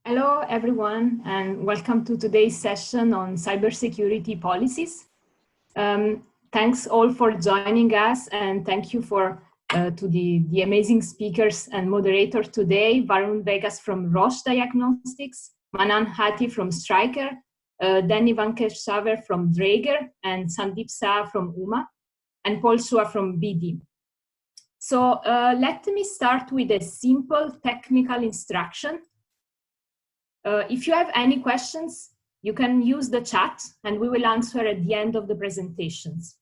Hello, everyone, and welcome to today's session on cybersecurity policies. Thanks all for joining us, and thank you to the amazing speakers and moderator today, Varun Vegas from Roche Diagnostics, Manan Hati from Stryker, Danny Vankesh-Saver from Draeger, and Sandeep Shah from UMA, and Paul Shua from BD. So let me start with a simple technical instruction. If you have any questions, you can use the chat and we will answer at the end of the presentations.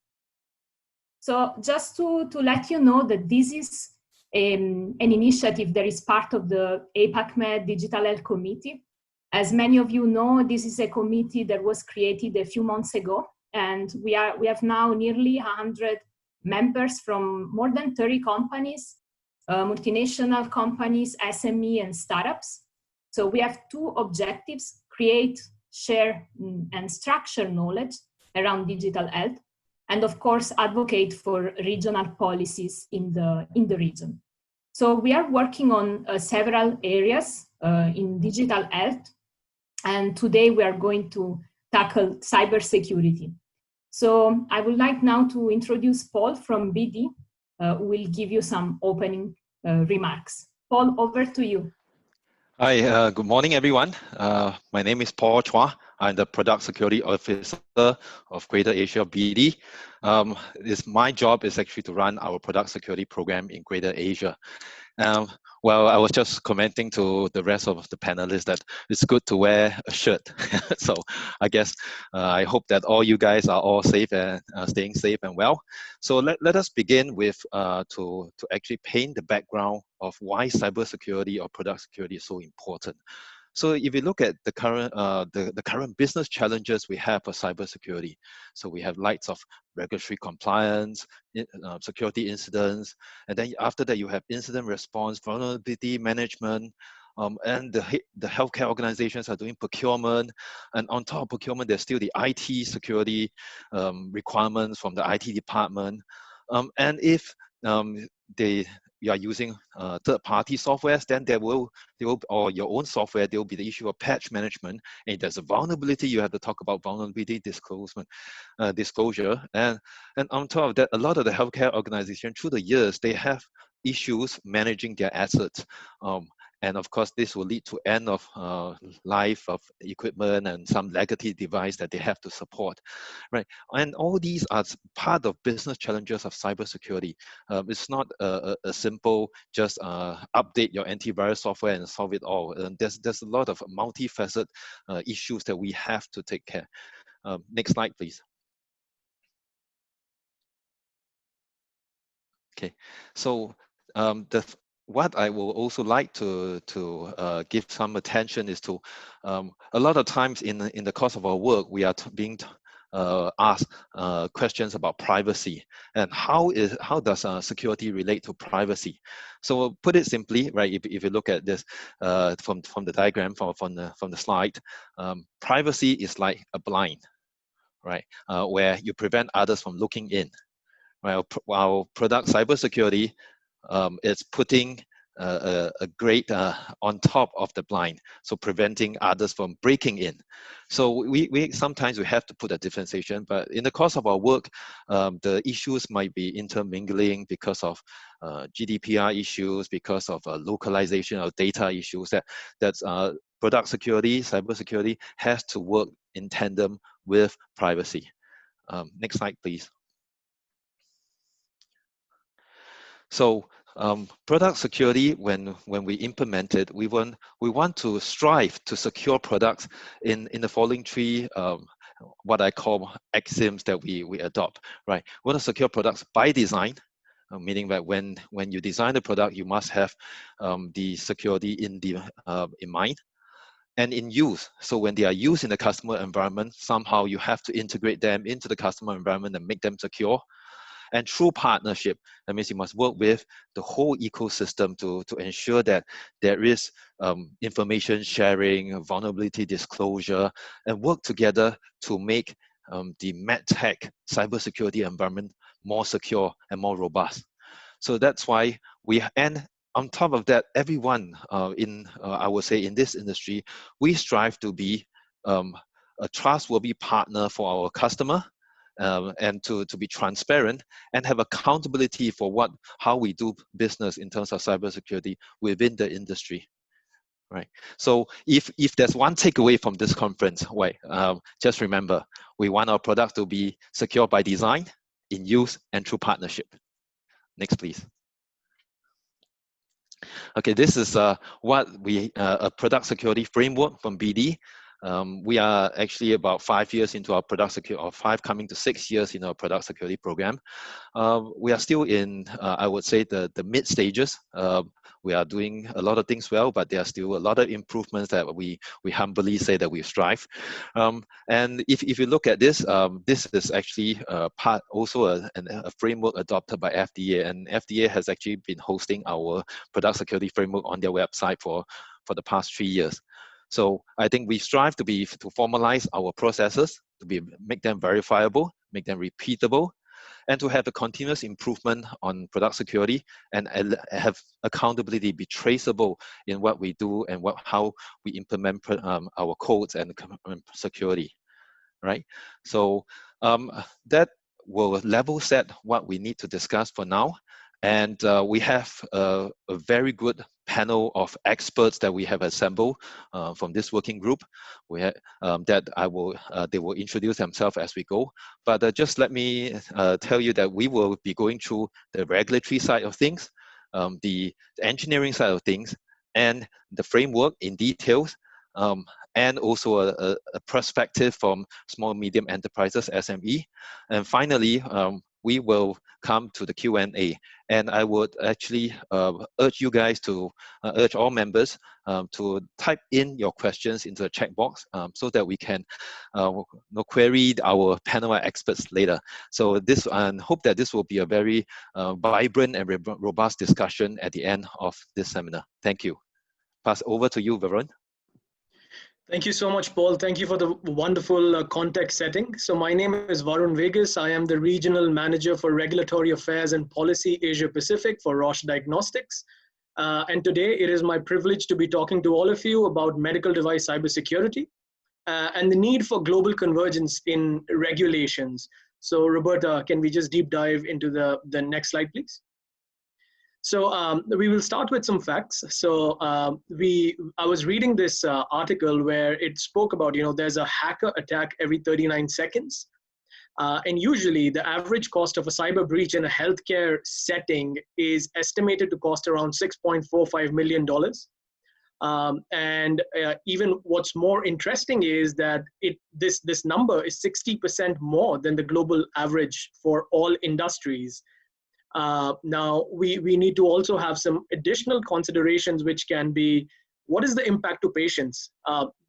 So just to let you know that this is an initiative that is part of the APACMed Digital Health Committee. As many of you know, this is a committee that was created a few months ago, and we have now nearly 100 members from more than 30 companies, multinational companies, SME, and startups. So we have two objectives: create, share, and structure knowledge around digital health, and of course, advocate for regional policies in the region. So we are working on several areas in digital health, and today we are going to tackle cybersecurity. So I would like now to introduce Paul from BD, who will give you some opening remarks. Paul, over to you. Hi, good morning, everyone. My name is Paul Chua. I'm the Product Security Officer of Greater Asia BD. My job is actually to run our product security program in Greater Asia. Well, I was just commenting to the rest of the panelists that it's good to wear a shirt. So I guess I hope that all you guys are all safe and staying safe and well. So let us begin with to actually paint the background of why cybersecurity or product security is so important. So if you look at the current the current business challenges we have for cybersecurity, so we have lights of regulatory compliance, security incidents, and then after that you have incident response, vulnerability management, and the healthcare organizations are doing procurement, and on top of procurement there's still the IT security requirements from the IT department, and if you are using third-party softwares, then there will or your own software, there will be the issue of patch management. And if there's a vulnerability, you have to talk about vulnerability disclosure. And on top of that, a lot of the healthcare organizations through the years, they have issues managing their assets. And of course, this will lead to end of life of equipment and some legacy device that they have to support, right? And all these are part of business challenges of cybersecurity. It's not a simple just update your antivirus software and solve it all. There's a lot of multifaceted issues that we have to take care. Next slide, please. Okay, so what I will also like to give some attention is to a lot of times in the course of our work, we are being asked questions about privacy and how does security relate to privacy. So put it simply, right? If you look at this from the diagram from the slide, privacy is like a blind, right? Where you prevent others from looking in. Right? Our product cybersecurity is putting a grate on top of the blind, so preventing others from breaking in. So we sometimes we have to put a differentiation, but in the course of our work, the issues might be intermingling because of GDPR issues, because of localization of data issues. That's product security, cybersecurity has to work in tandem with privacy. Next slide, please. So product security, when we implement it, we want to strive to secure products in the following three what I call axioms that we adopt. Right, we want to secure products by design, meaning that when you design the product, you must have the security in mind. And in use, so when they are used in the customer environment, somehow you have to integrate them into the customer environment and make them secure. And through partnership, that means you must work with the whole ecosystem to ensure that there is information sharing, vulnerability disclosure, and work together to make the MedTech cybersecurity environment more secure and more robust. So that's why on top of that, everyone I would say in this industry, we strive to be a trustworthy partner for our customer, and to be transparent and have accountability for how we do business in terms of cybersecurity within the industry. Right. So if there's one takeaway from this conference, just remember, we want our products to be secure by design, in use, and through partnership. Next, please. Okay, this is a product security framework from BD. We are actually about 5 years into our product security, or 5 coming to 6 years in our product security program. We are still in, I would say, the mid stages. We are doing a lot of things well, but there are still a lot of improvements that we humbly say that we strive. And if you look at this, this is actually also a framework adopted by FDA, and FDA has actually been hosting our product security framework on their website for the past 3 years. So I think we strive to formalize our processes, make them verifiable, make them repeatable, and to have a continuous improvement on product security, and have accountability be traceable in what we do and how we implement our codes and security, right? So that will level set what we need to discuss for now. And we have a very good panel of experts that we have assembled from this working group. We have, they will introduce themselves as we go. But just let me tell you that we will be going through the regulatory side of things, the engineering side of things, and the framework in details, and also a perspective from small medium enterprises, SME. And finally, we will come to the Q&A. And I would actually urge you guys to, urge all members to type in your questions into the chat box so that we can query our panel experts later. So this, and hope that this will be a very vibrant and robust discussion at the end of this seminar. Thank you. Pass over to you, Varun. Thank you so much, Paul. Thank you for the wonderful context setting. So my name is Varun Vegas. I am the Regional Manager for Regulatory Affairs and Policy Asia Pacific for Roche Diagnostics. And today it is my privilege to be talking to all of you about medical device cybersecurity and the need for global convergence in regulations. So Roberta, can we just deep dive into the next slide, please? So we will start with some facts. So I was reading this article where it spoke about, there's a hacker attack every 39 seconds. And usually the average cost of a cyber breach in a healthcare setting is estimated to cost around $6.45 million. And even what's more interesting is that this number is 60% more than the global average for all industries. Now, we need to also have some additional considerations, which can be, what is the impact to patients?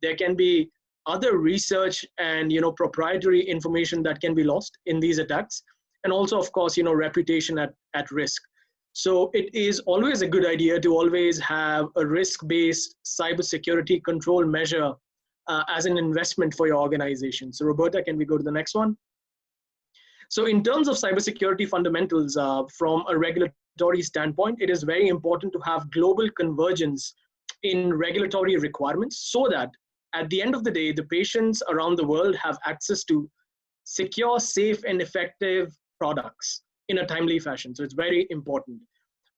There can be other research and proprietary information that can be lost in these attacks, and also, of course, reputation at risk. So it is always a good idea to always have a risk-based cybersecurity control measure as an investment for your organization. So Roberta, can we go to the next one? So in terms of cybersecurity fundamentals, from a regulatory standpoint, it is very important to have global convergence in regulatory requirements so that at the end of the day, the patients around the world have access to secure, safe, and effective products in a timely fashion. So it's very important.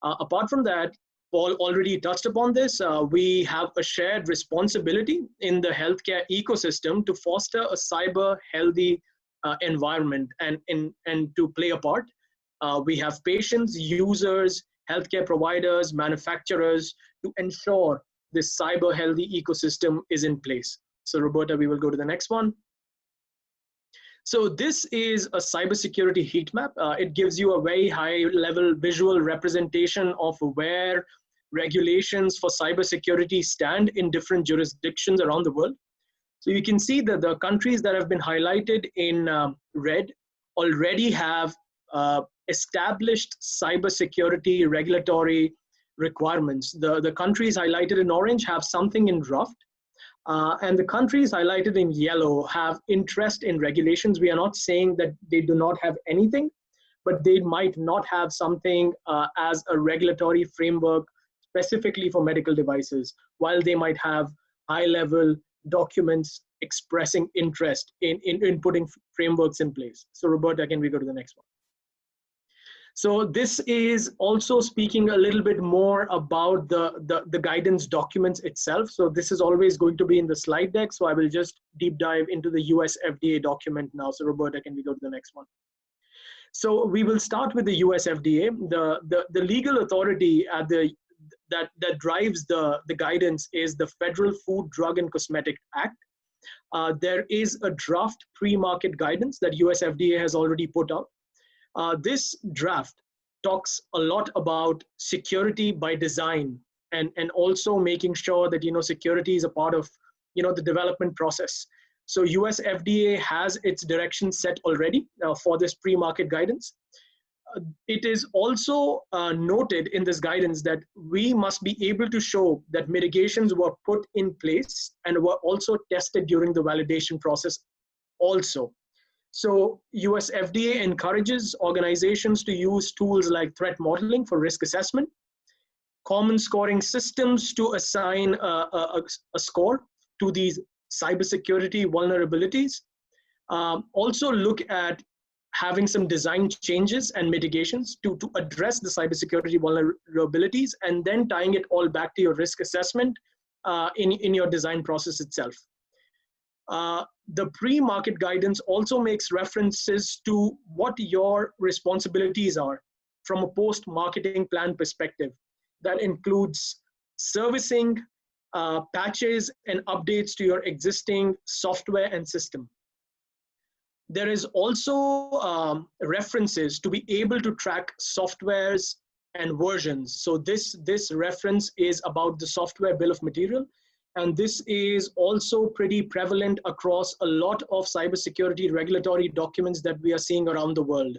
Apart from that, Paul already touched upon this. We have a shared responsibility in the healthcare ecosystem to foster a cyber healthy environment and to play a part. We have patients, users, healthcare providers, manufacturers to ensure this cyber healthy ecosystem is in place. So Roberta, we will go to the next one. So this is a cybersecurity heat map. It gives you a very high level visual representation of where regulations for cybersecurity stand in different jurisdictions around the world. So you can see that the countries that have been highlighted in red already have established cybersecurity regulatory requirements. The countries highlighted in orange have something in draft, and the countries highlighted in yellow have interest in regulations. We are not saying that they do not have anything, but they might not have something as a regulatory framework specifically for medical devices, while they might have high-level documents expressing interest in putting frameworks in place. So Roberta, can we go to the next one? So this is also speaking a little bit more about the guidance documents itself. So this is always going to be in the slide deck. So I will just deep dive into the US FDA document now. So Roberta, can we go to the next one? So we will start with the US FDA. The legal authority at that drives the guidance is the Federal Food, Drug, and Cosmetic Act. There is a draft pre-market guidance that US FDA has already put out. This draft talks a lot about security by design and also making sure that, security is a part of, the development process. So US FDA has its direction set already for this pre-market guidance. It is also noted in this guidance that we must be able to show that mitigations were put in place and were also tested during the validation process also. So US FDA encourages organizations to use tools like threat modeling for risk assessment, common scoring systems to assign a score to these cybersecurity vulnerabilities. Also look at having some design changes and mitigations to address the cybersecurity vulnerabilities, and then tying it all back to your risk assessment in your design process itself. The pre-market guidance also makes references to what your responsibilities are from a post-marketing plan perspective. That includes servicing, patches, and updates to your existing software and system. There is also references to be able to track softwares and versions. So this reference is about the software bill of material. And this is also pretty prevalent across a lot of cybersecurity regulatory documents that we are seeing around the world.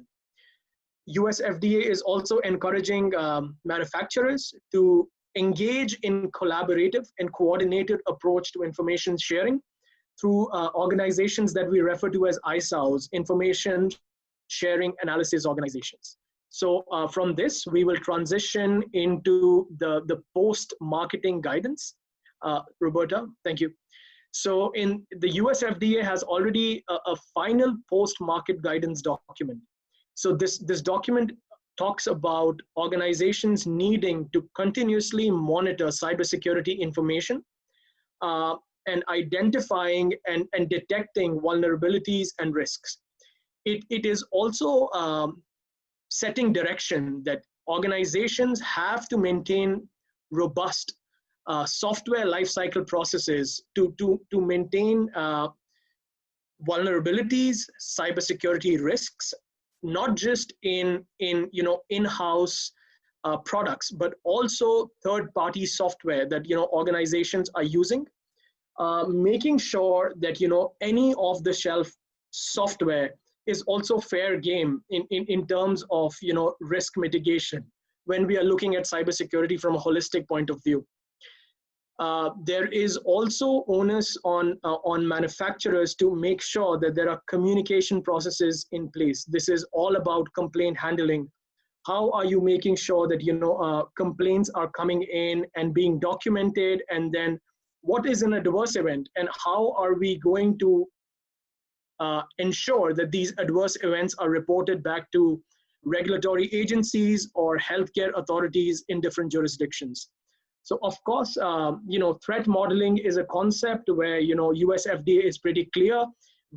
US FDA is also encouraging manufacturers to engage in collaborative and coordinated approach to information sharing through organizations that we refer to as ISAOs, Information Sharing Analysis Organizations. So from this, we will transition into the post-marketing guidance. Roberta, thank you. So in the US FDA has already a final post-market guidance document. So this document talks about organizations needing to continuously monitor cybersecurity information and identifying and detecting vulnerabilities and risks. It is also setting direction that organizations have to maintain robust software lifecycle processes to maintain vulnerabilities, cybersecurity risks, not just in in-house products, but also third-party software that organizations are using, making sure that any off-the-shelf software is also fair game in terms of risk mitigation when we are looking at cybersecurity from a holistic point of view. There is also onus on manufacturers to make sure that there are communication processes in place. This is all about complaint handling. How are you making sure that complaints are coming in and being documented, and then what is an adverse event, and how are we going to ensure that these adverse events are reported back to regulatory agencies or healthcare authorities in different jurisdictions. So of course, threat modeling is a concept where, US FDA is pretty clear.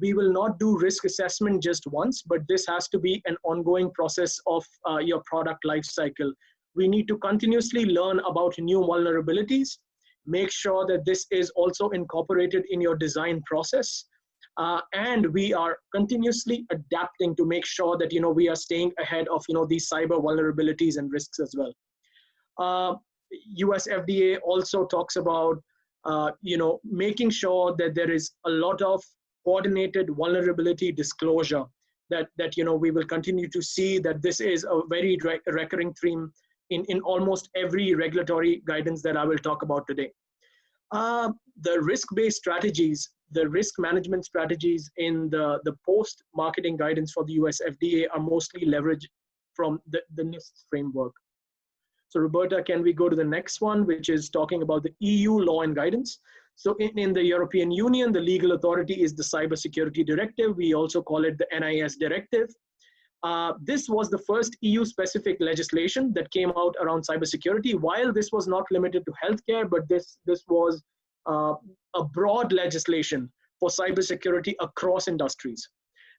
We will not do risk assessment just once, but this has to be an ongoing process of your product lifecycle. We need to continuously learn about new vulnerabilities, make sure that this is also incorporated in your design process. And we are continuously adapting to make sure that, we are staying ahead of, these cyber vulnerabilities and risks as well. US FDA also talks about, making sure that there is a lot of coordinated vulnerability disclosure, that we will continue to see that this is a very recurring theme in almost every regulatory guidance that I will talk about today. The risk-based strategies, the risk management strategies in the post-marketing guidance for the US FDA are mostly leveraged from the NIST framework. So Roberta, can we go to the next one, which is talking about the EU law and guidance? So in the European Union, the legal authority is the Cybersecurity Directive. We also call it the NIS Directive. This was the first EU-specific legislation that came out around cybersecurity. While this was not limited to healthcare, but this was a broad legislation for cybersecurity across industries.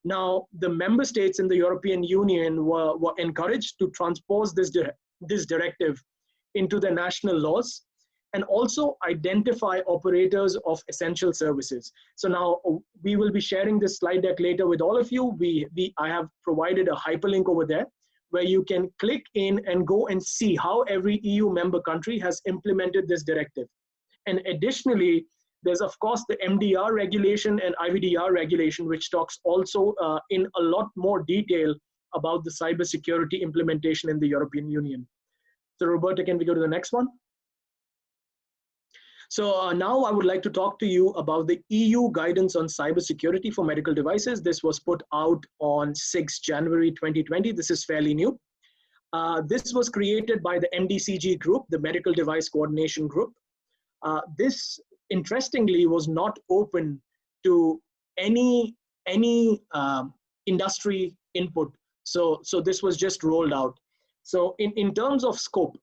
Now, the member states in the European Union were encouraged to transpose this directive into the national laws and also identify operators of essential services. So now we will be sharing this slide deck later with all of you. I have provided a hyperlink over there where you can click in and go and see how every EU member country has implemented this directive. And additionally, there's of course the MDR regulation and IVDR regulation, which talks also in a lot more detail about the cybersecurity implementation in the European Union. So Roberta, can we go to the next one? So now I would like to talk to you about the EU guidance on cybersecurity for medical devices. This was put out on 6 January 2020. This is fairly new. This was created by the MDCG group, the Medical Device Coordination Group. This, interestingly, was not open to any industry input. So this was just rolled out. So in terms of scope,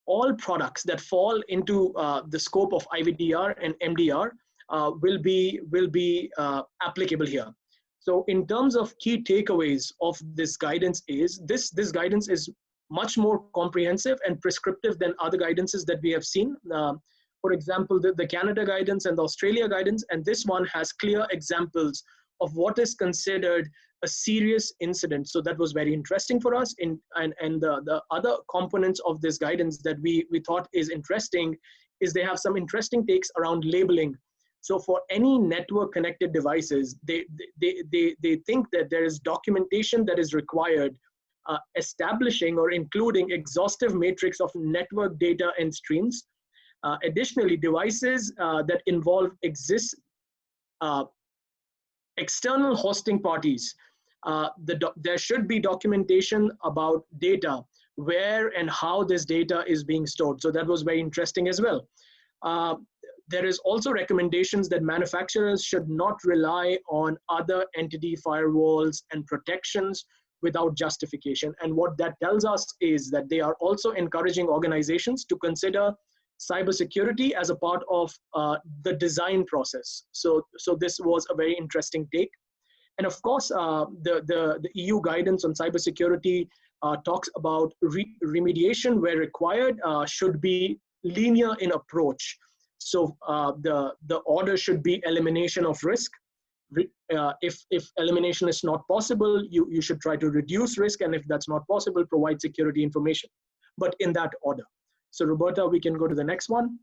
all products that fall into the scope of IVDR and MDR will be applicable here. So in terms of key takeaways of this guidance is, this guidance is much more comprehensive and prescriptive than other guidances that we have seen. For example, the Canada guidance and the Australia guidance, and this one has clear examples of what is considered a serious incident. So that was very interesting for us. And the other components of this guidance that we thought is interesting is they have some interesting takes around labeling. So for any network connected devices, they think that there is documentation that is required, establishing or including exhaustive matrix of network data and streams. Additionally, devices that involve external hosting parties, there should be documentation about data, where and how this data is being stored. So that was very interesting as well. There is also recommendations that manufacturers should not rely on other entity firewalls and protections without justification. And what that tells us is that they are also encouraging organizations to consider cybersecurity as a part of the design process. So this was a very interesting take. And of course, the EU guidance on cybersecurity talks about remediation where required should be linear in approach. So the order should be elimination of risk. If elimination is not possible, you should try to reduce risk. And if that's not possible, provide security information, but in that order. So Roberta, we can go to the next one.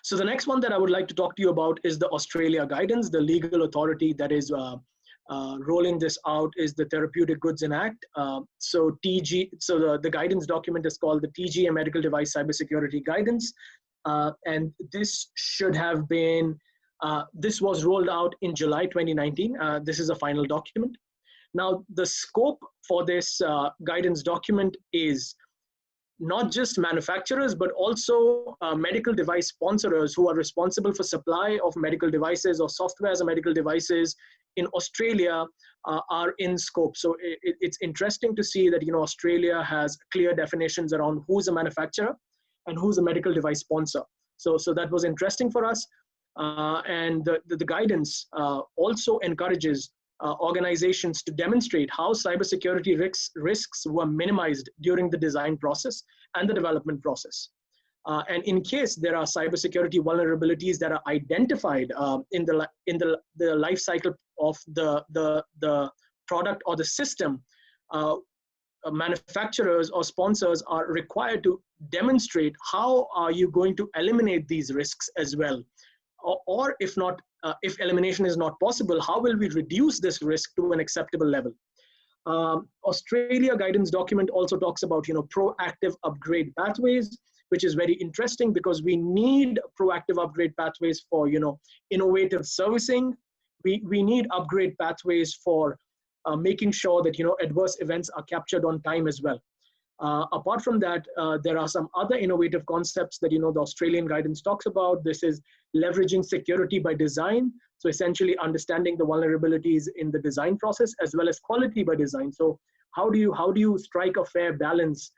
So the next one that I would like to talk to you about is the Australia guidance. The legal authority that is rolling this out is the Therapeutic Goods and Act. So the guidance document is called the TGA Medical Device Cybersecurity Guidance. And this should have been, this was rolled out in July 2019. This is a final document. Now, the scope for this guidance document is not just manufacturers, but also medical device sponsors who are responsible for supply of medical devices or software as a medical devices in Australia are in scope. So it's interesting to see that, Australia has clear definitions around who's a manufacturer and who's a medical device sponsor. So that was interesting for us. And the guidance also encourages organizations to demonstrate how cybersecurity risks were minimized during the design process and the development process. And in case there are cybersecurity vulnerabilities that are identified in the life cycle of the product or the system, manufacturers or sponsors are required to demonstrate how are you going to eliminate these risks as well. Or if not, if elimination is not possible, how will we reduce this risk to an acceptable level? Australia guidance document also talks about proactive upgrade pathways, which is very interesting because we need proactive upgrade pathways for innovative servicing. We need upgrade pathways for making sure that adverse events are captured on time as well. Apart from that, there are some other innovative concepts that, the Australian guidance talks about. This is leveraging security by design. So essentially understanding the vulnerabilities in the design process, as well as quality by design. So how do you strike a fair balance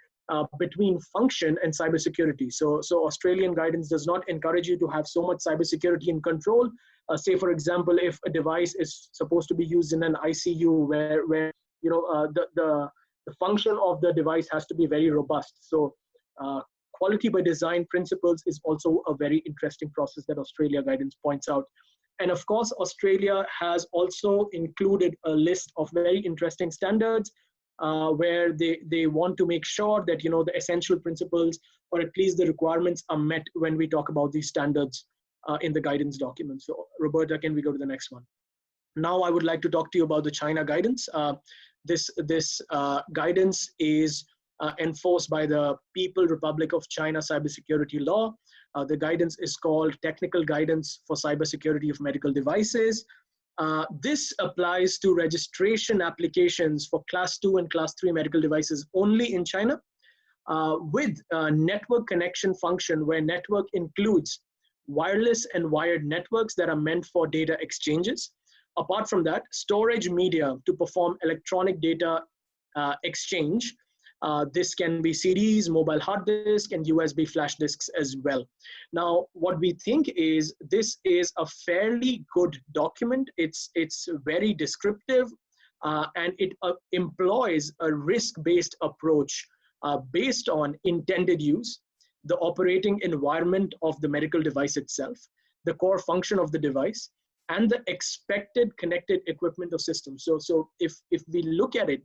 between function and cybersecurity? So Australian guidance does not encourage you to have so much cybersecurity in control. Say, for example, if a device is supposed to be used in an ICU where the function of the device has to be very robust. So quality by design principles is also a very interesting process that Australia guidance points out. And of course, Australia has also included a list of very interesting standards where they want to make sure that, the essential principles, or at least the requirements, are met when we talk about these standards in the guidance document. So Roberta, can we go to the next one? Now I would like to talk to you about the China guidance. This guidance is enforced by the People's Republic of China Cybersecurity Law. The guidance is called Technical Guidance for Cybersecurity of Medical Devices. This applies to registration applications for Class 2 and Class 3 medical devices only in China, with network connection function, where network includes wireless and wired networks that are meant for data exchanges. Apart from that, storage media to perform electronic data exchange. This can be CDs, mobile hard disk, and USB flash disks as well. Now, what we think is this is a fairly good document. It's very descriptive, and it employs a risk-based approach based on intended use, the operating environment of the medical device itself, the core function of the device, and the expected connected equipment or system. So if we look at it,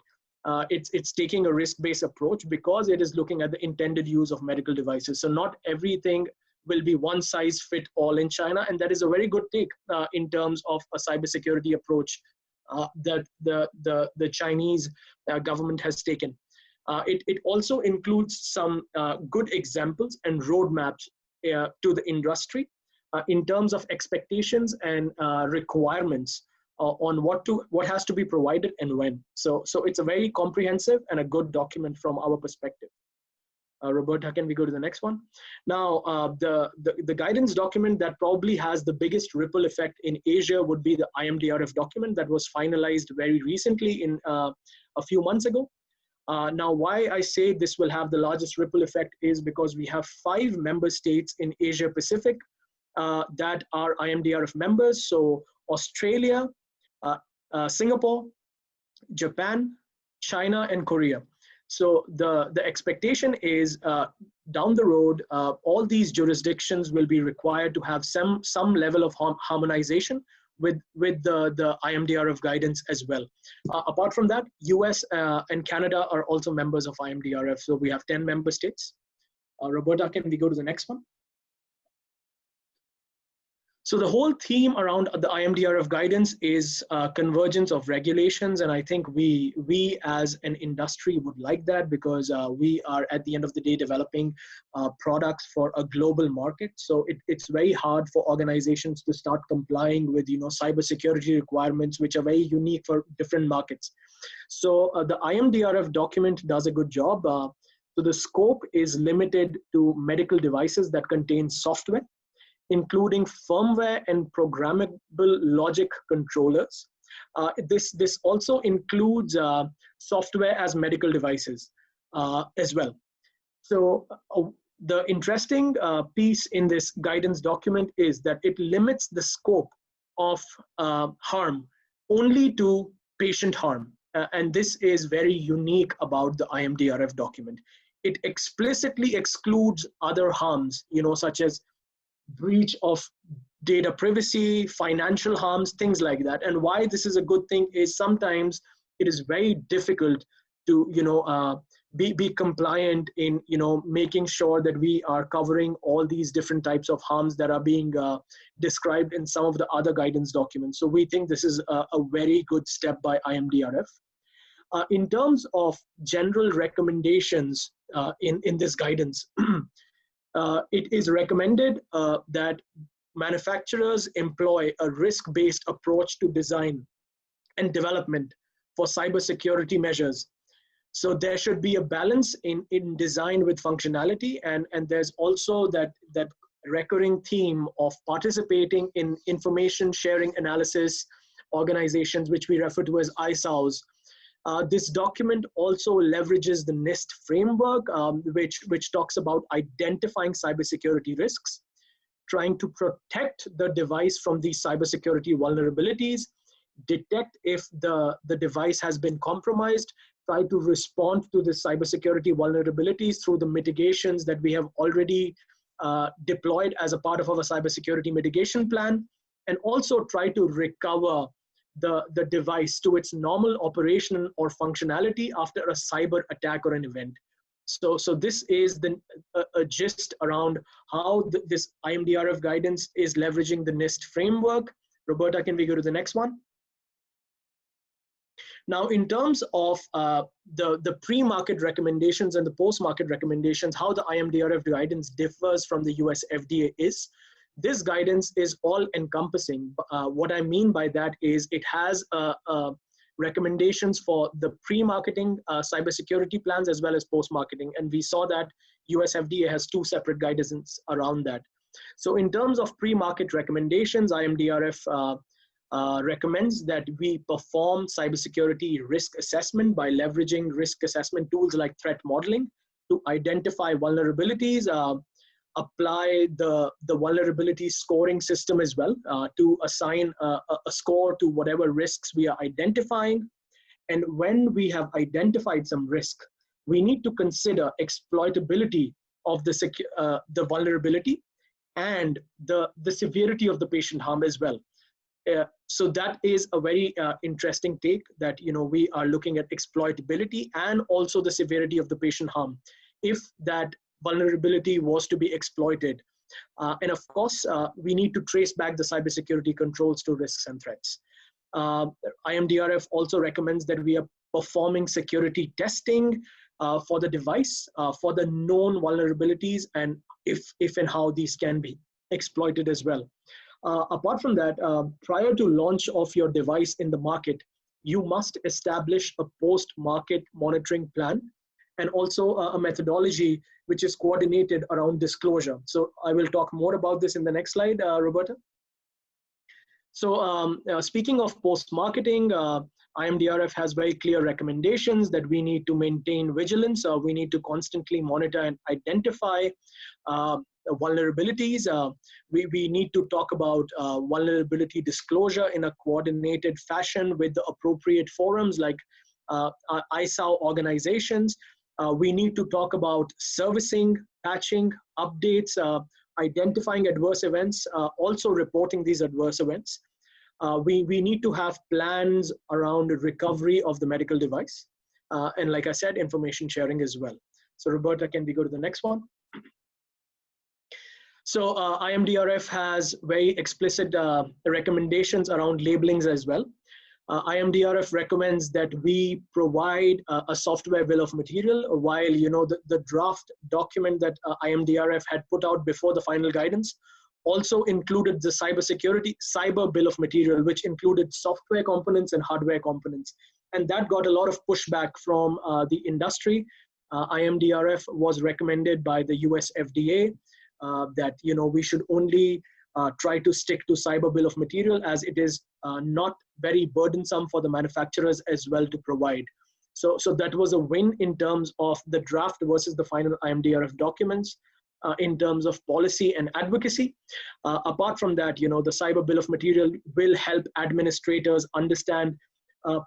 it's taking a risk-based approach because it is looking at the intended use of medical devices. So not everything will be one size fit all in China, and that is a very good take in terms of a cybersecurity approach that the Chinese government has taken. It also includes some good examples and roadmaps to the industry in terms of expectations and requirements on what has to be provided and when. So it's a very comprehensive and a good document from our perspective. Roberta, can we go to the next one? Now, the guidance document that probably has the biggest ripple effect in Asia would be the IMDRF document that was finalized very recently in a few months ago. Now, why I say this will have the largest ripple effect is because we have 5 member states in Asia Pacific that are IMDRF members. So Australia, Singapore, Japan, China, and Korea. So the expectation is down the road, all these jurisdictions will be required to have some level of harmonization with the IMDRF guidance as well. Apart from that, US and Canada are also members of IMDRF. So we have 10 member states. Roberta, can we go to the next one? So the whole theme around the IMDRF guidance is convergence of regulations, and I think we as an industry would like that because we are at the end of the day developing products for a global market. So it's very hard for organizations to start complying with cybersecurity requirements which are very unique for different markets. So the IMDRF document does a good job. So the scope is limited to medical devices that contain software, including firmware and programmable logic controllers. This also includes software as medical devices as well. So the interesting piece in this guidance document is that it limits the scope of harm only to patient harm. And this is very unique about the IMDRF document. It explicitly excludes other harms, such as breach of data privacy, financial harms, things like that. And why this is a good thing is sometimes it is very difficult to be compliant in making sure that we are covering all these different types of harms that are being described in some of the other guidance documents. So we think this is a very good step by IMDRF. In terms of general recommendations in this guidance, it is recommended that manufacturers employ a risk-based approach to design and development for cybersecurity measures. So there should be a balance in design with functionality, and there's also that recurring theme of participating in information sharing analysis organizations, which we refer to as ISAOs. This document also leverages the NIST framework, which talks about identifying cybersecurity risks, trying to protect the device from these cybersecurity vulnerabilities, detect if the device has been compromised, try to respond to the cybersecurity vulnerabilities through the mitigations that we have already deployed as a part of our cybersecurity mitigation plan, and also try to recover the device to its normal operation or functionality after a cyber attack or an event. So this is a gist around how this IMDRF guidance is leveraging the NIST framework. Roberta, can we go to the next one? Now, in terms of the pre-market recommendations and the post-market recommendations, how the IMDRF guidance differs from the US FDA is, this guidance is all-encompassing. What I mean by that is it has recommendations for the pre-marketing cybersecurity plans as well as post-marketing. And we saw that US FDA has 2 separate guidances around that. So in terms of pre-market recommendations, IMDRF recommends that we perform cybersecurity risk assessment by leveraging risk assessment tools like threat modeling to identify vulnerabilities, apply the vulnerability scoring system as well to assign a score to whatever risks we are identifying. And when we have identified some risk, we need to consider exploitability of the vulnerability and the severity of the patient harm as well. So that is a very interesting take, that we are looking at exploitability and also the severity of the patient harm if that vulnerability was to be exploited. And of course, we need to trace back the cybersecurity controls to risks and threats. IMDRF also recommends that we are performing security testing for the device, for the known vulnerabilities, and if and how these can be exploited as well. Apart from that, prior to launch of your device in the market, you must establish a post-market monitoring plan and also a methodology which is coordinated around disclosure. So I will talk more about this in the next slide, Roberta. So speaking of post-marketing, IMDRF has very clear recommendations that we need to maintain vigilance. We need to constantly monitor and identify vulnerabilities. We need to talk about vulnerability disclosure in a coordinated fashion with the appropriate forums like ISAO organizations. We need to talk about servicing, patching, updates, identifying adverse events, also reporting these adverse events. We need to have plans around recovery of the medical device. And like I said, information sharing as well. So Roberta, can we go to the next one? So IMDRF has very explicit recommendations around labelings as well. IMDRF recommends that we provide a software bill of material, while the draft document that IMDRF had put out before the final guidance also included the cyber bill of material, which included software components and hardware components. And that got a lot of pushback from the industry. IMDRF was recommended by the US FDA that we should only try to stick to cyber bill of material, as it is not very burdensome for the manufacturers as well to provide. So that was a win in terms of the draft versus the final IMDRF documents in terms of policy and advocacy. Apart from that, the cyber bill of material will help administrators understand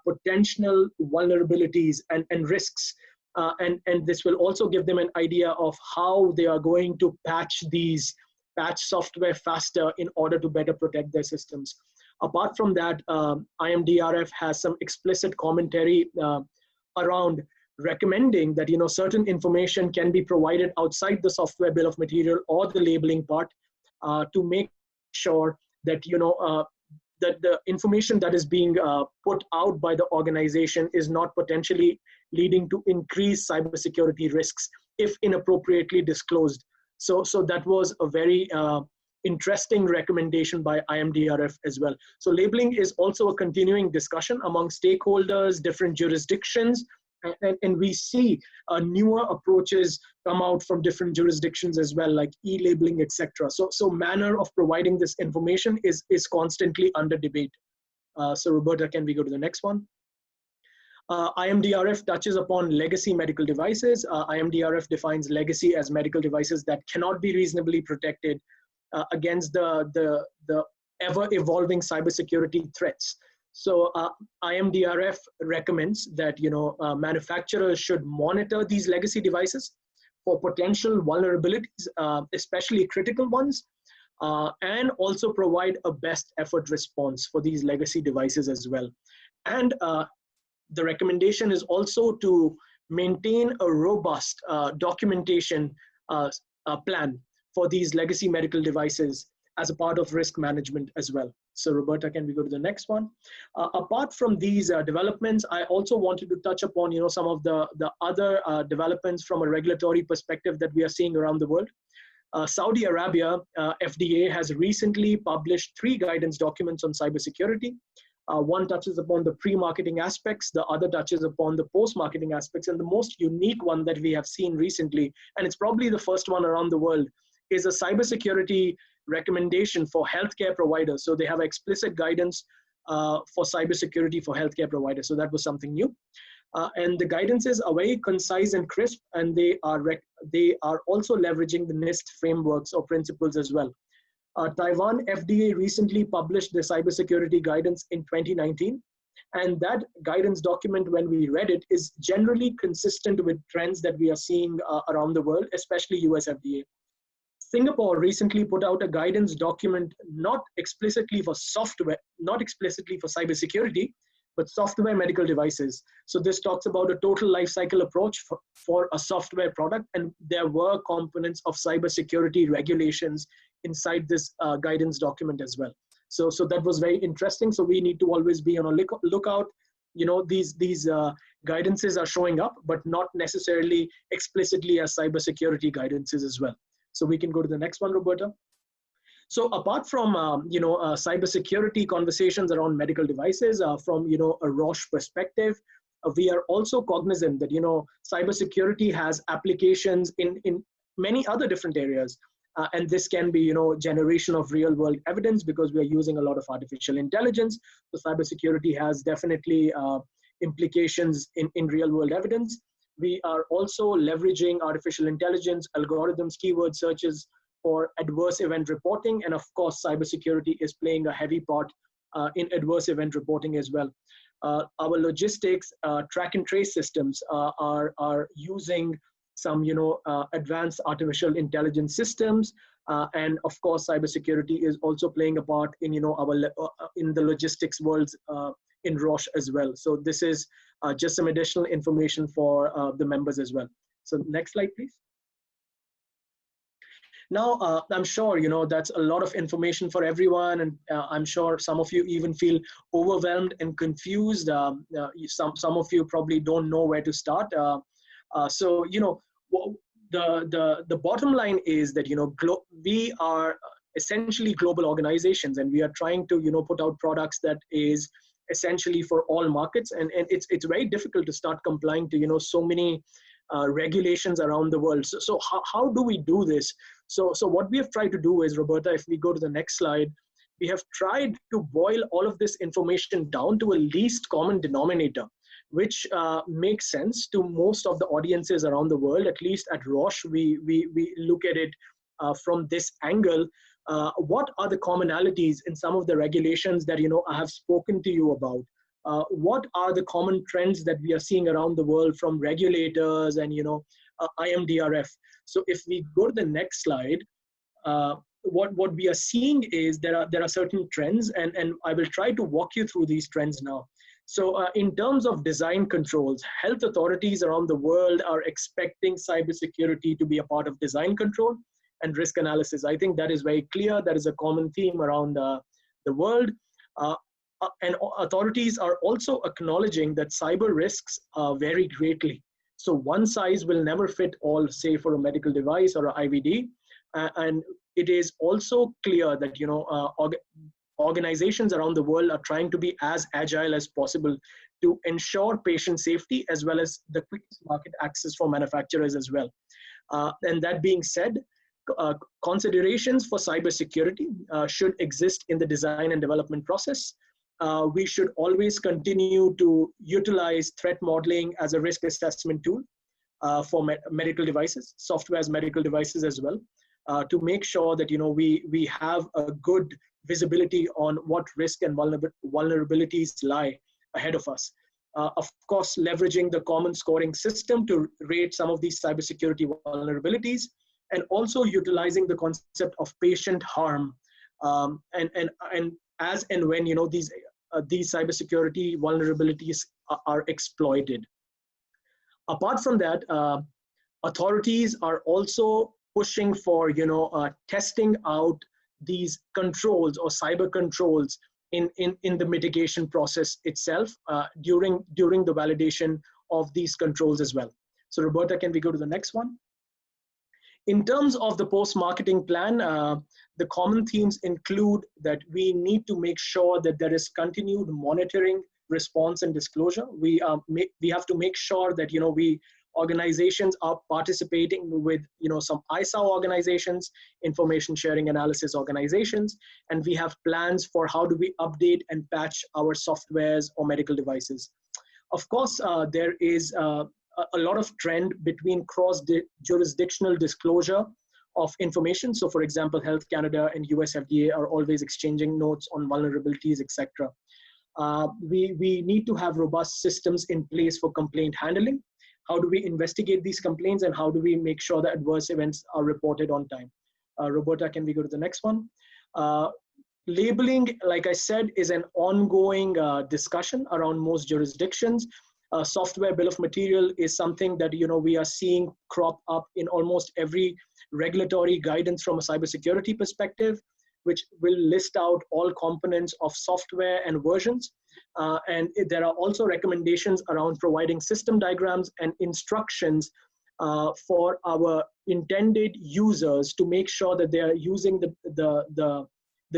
potential vulnerabilities and risks. And this will also give them an idea of how they are going to patch software faster in order to better protect their systems. Apart from that, IMDRF has some explicit commentary around recommending that certain information can be provided outside the software bill of material or the labeling part to make sure that that the information that is being put out by the organization is not potentially leading to increased cybersecurity risks if inappropriately disclosed. So that was a very interesting recommendation by IMDRF as well. So labeling is also a continuing discussion among stakeholders, different jurisdictions, And we see newer approaches come out from different jurisdictions as well, like e-labeling, etc. So manner of providing this information is constantly under debate. So Roberta, can we go to the next one? IMDRF touches upon legacy medical devices. IMDRF defines legacy as medical devices that cannot be reasonably protected against the ever-evolving cybersecurity threats. So IMDRF recommends that manufacturers should monitor these legacy devices for potential vulnerabilities, especially critical ones, and also provide a best effort response for these legacy devices as well. And the recommendation is also to maintain a robust documentation plan for these legacy medical devices as a part of risk management as well. So Roberta, can we go to the next one? Apart from these developments, I also wanted to touch upon some of the other developments from a regulatory perspective that we are seeing around the world. Saudi Arabia, FDA, has recently published 3 guidance documents on cybersecurity. One touches upon the pre-marketing aspects, the other touches upon the post-marketing aspects, and the most unique one that we have seen recently, and it's probably the first one around the world, is a cybersecurity recommendation for healthcare providers. So they have explicit guidance for cybersecurity for healthcare providers. So that was something new. And the guidances are very concise and crisp, and they are also leveraging the NIST frameworks or principles as well. Taiwan FDA recently published the cybersecurity guidance in 2019, and that guidance document, when we read it, is generally consistent with trends that we are seeing around the world, especially US FDA. Singapore recently put out a guidance document not explicitly for software, not explicitly for cybersecurity, but software medical devices. So this talks about a total lifecycle approach for a software product, and there were components of cybersecurity regulations inside this guidance document as well. So that was very interesting. So we need to always be on a lookout. These guidances are showing up, but not necessarily explicitly as cybersecurity guidances as well. So we can go to the next one, Roberta. So apart from cybersecurity conversations around medical devices, from a Roche perspective, we are also cognizant that cybersecurity has applications in many other different areas, and this can be generation of real world evidence, because we are using a lot of artificial intelligence. So cybersecurity has definitely implications in real world evidence. We are also leveraging artificial intelligence, algorithms, keyword searches for adverse event reporting. And of course, cybersecurity is playing a heavy part in adverse event reporting as well. Our logistics track and trace systems are using some advanced artificial intelligence systems. And of course, cybersecurity is also playing a part in in the logistics worlds in Roche as well. So this is just some additional information for the members as well. So next slide, please. Now, I'm sure, that's a lot of information for everyone, and I'm sure some of you even feel overwhelmed and confused. Some of you probably don't know where to start. So, the bottom line is that, we are essentially global organizations, and we are trying to, put out products that is essentially for all markets, and it's very difficult to start complying to so many regulations around the world. So how do we do this? So what we have tried to do is, Roberta, if we go to the next slide, we have tried to boil all of this information down to a least common denominator, which makes sense to most of the audiences around the world. At least at Roche, we look at it from this angle. What are the commonalities in some of the regulations that I have spoken to you about? What are the common trends that we are seeing around the world from regulators and IMDRF? So if we go to the next slide, what we are seeing is there are certain trends, and I will try to walk you through these trends now. So in terms of design controls, health authorities around the world are expecting cybersecurity to be a part of design control and risk analysis. I think that is very clear. That is a common theme around the world. And authorities are also acknowledging that cyber risks vary greatly. So one size will never fit all, say for a medical device or an IVD. And it is also clear that organizations around the world are trying to be as agile as possible to ensure patient safety as well as the quickest market access for manufacturers as well. And that being said, considerations for cybersecurity should exist in the design and development process. We should always continue to utilize threat modeling as a risk assessment tool for medical devices, software as medical devices as well, to make sure that we have a good visibility on what risk and vulnerabilities lie ahead of us. Of course, leveraging the common scoring system to rate some of these cybersecurity vulnerabilities, and also utilizing the concept of patient harm, and as and when these cybersecurity vulnerabilities are exploited. Apart from that, authorities are also pushing for testing out these controls or cyber controls in the mitigation process itself during the validation of these controls as well. So Roberta, can we go to the next one? In terms of the post-marketing plan, the common themes include that we need to make sure that there is continued monitoring, response, and disclosure. We have to make sure that organizations are participating with some ISA organizations, information sharing analysis organizations, and we have plans for how do we update and patch our softwares or medical devices. Of course, there is a lot of trend between cross-jurisdictional disclosure of information. So for example, Health Canada and US FDA are always exchanging notes on vulnerabilities, etc. We need to have robust systems in place for complaint handling. How do we investigate these complaints, and how do we make sure that adverse events are reported on time? Roberta, can we go to the next one? Labeling, like I said, is an ongoing discussion around most jurisdictions. Software bill of material is something that we are seeing crop up in almost every regulatory guidance from a cybersecurity perspective, which will list out all components of software and versions. And there are also recommendations around providing system diagrams and instructions for our intended users to make sure that they are using the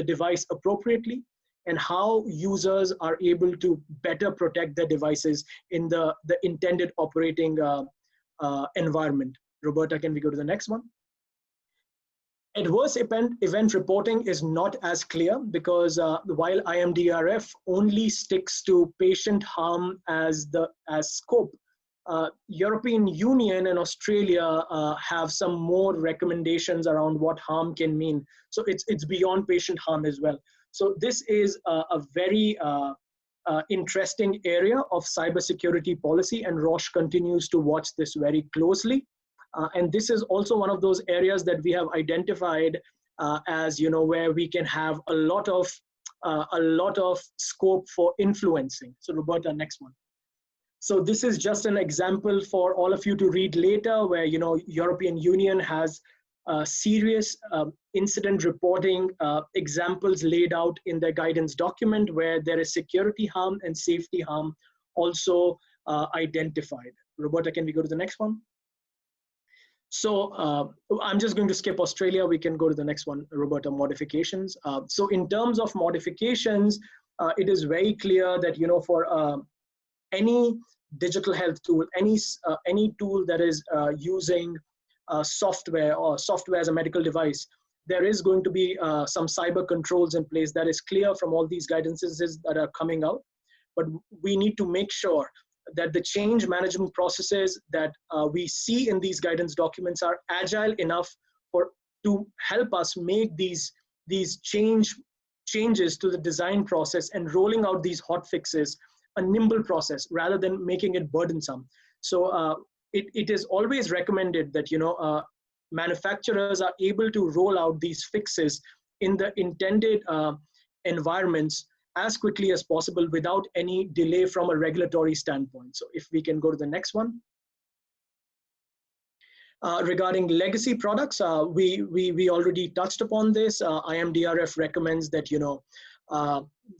device appropriately, and how users are able to better protect their devices in the intended operating environment. Roberta, can we go to the next one? Adverse event reporting is not as clear because while IMDRF only sticks to patient harm as scope, European Union and Australia have some more recommendations around what harm can mean. So it's beyond patient harm as well. So this is a very interesting area of cybersecurity policy, and Roche continues to watch this very closely. And this is also one of those areas that we have identified as where we can have a lot of scope for influencing. So Roberta, next one. So this is just an example for all of you to read later, where European Union has serious incident reporting examples laid out in their guidance document, where there is security harm and safety harm also identified. Roberta, can we go to the next one? So I'm just going to skip Australia. We can go to the next one, Roberta, modifications. So in terms of modifications, it is very clear that for any digital health tool, any tool that is using software or software as a medical device, there is going to be some cyber controls in place. That is clear from all these guidances that are coming out. But we need to make sure that the change management processes that we see in these guidance documents are agile enough to help us make these changes to the design process and rolling out these hot fixes a nimble process rather than making it burdensome. So it is always recommended that manufacturers are able to roll out these fixes in the intended environments as quickly as possible without any delay from a regulatory standpoint. So if we can go to the next one. Regarding legacy products, we already touched upon this. IMDRF recommends that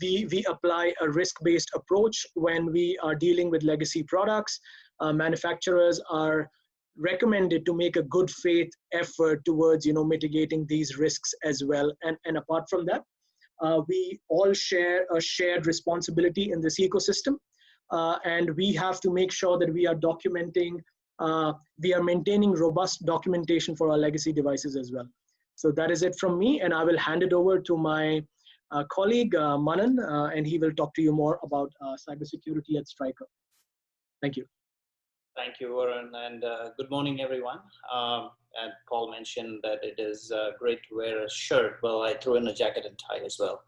we apply a risk-based approach when we are dealing with legacy products. Manufacturers are recommended to make a good faith effort towards mitigating these risks as well. And apart from that, we all share a shared responsibility in this ecosystem. And we have to make sure that we are documenting, we are maintaining robust documentation for our legacy devices as well. So that is it from me, and I will hand it over to my colleague, Manan, and he will talk to you more about cybersecurity at Stryker. Thank you. Thank you, Varun, and good morning, everyone. And Paul mentioned that it is great to wear a shirt. Well, I threw in a jacket and tie as well.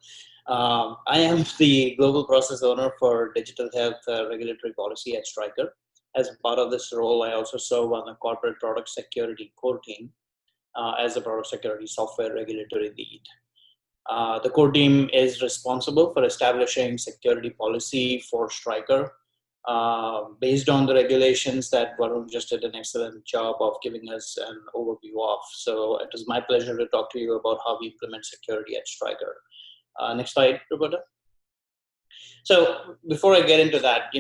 I am the global process owner for digital health regulatory policy at Stryker. As part of this role, I also serve on the corporate product security core team as a product security software regulatory lead. The core team is responsible for establishing security policy for Stryker based on the regulations that Varun just did an excellent job of giving us an overview of. So it is my pleasure to talk to you about how we implement security at Stryker. Next slide, Roberta. So before I get into that,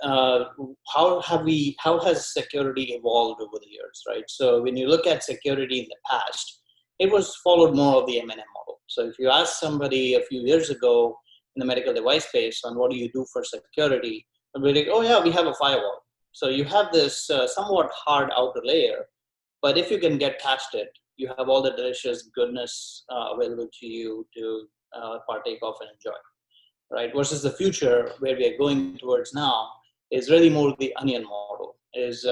how has security evolved over the years, right? So when you look at security in the past, it was followed more of the M&M model. So if you ask somebody a few years ago in the medical device space on what do you do for security, they'll be like, oh yeah, we have a firewall. So you have this somewhat hard outer layer, but if you can get past it, you have all the delicious goodness available to you to partake of and enjoy, right? Versus the future where we are going towards now is really more the onion model, is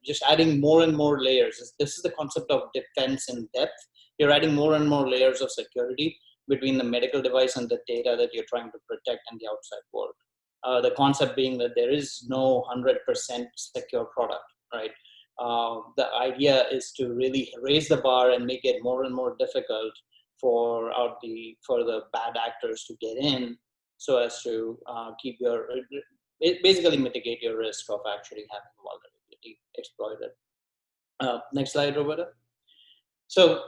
just adding more and more layers. This is the concept of defense in depth. You're adding more and more layers of security between the medical device and the data that you're trying to protect in the outside world. The concept being that there is no 100% secure product, right? The idea is to really raise the bar and make it more and more difficult for the bad actors to get in, so as to basically mitigate your risk of actually having vulnerability exploited. Next slide, Roberta. So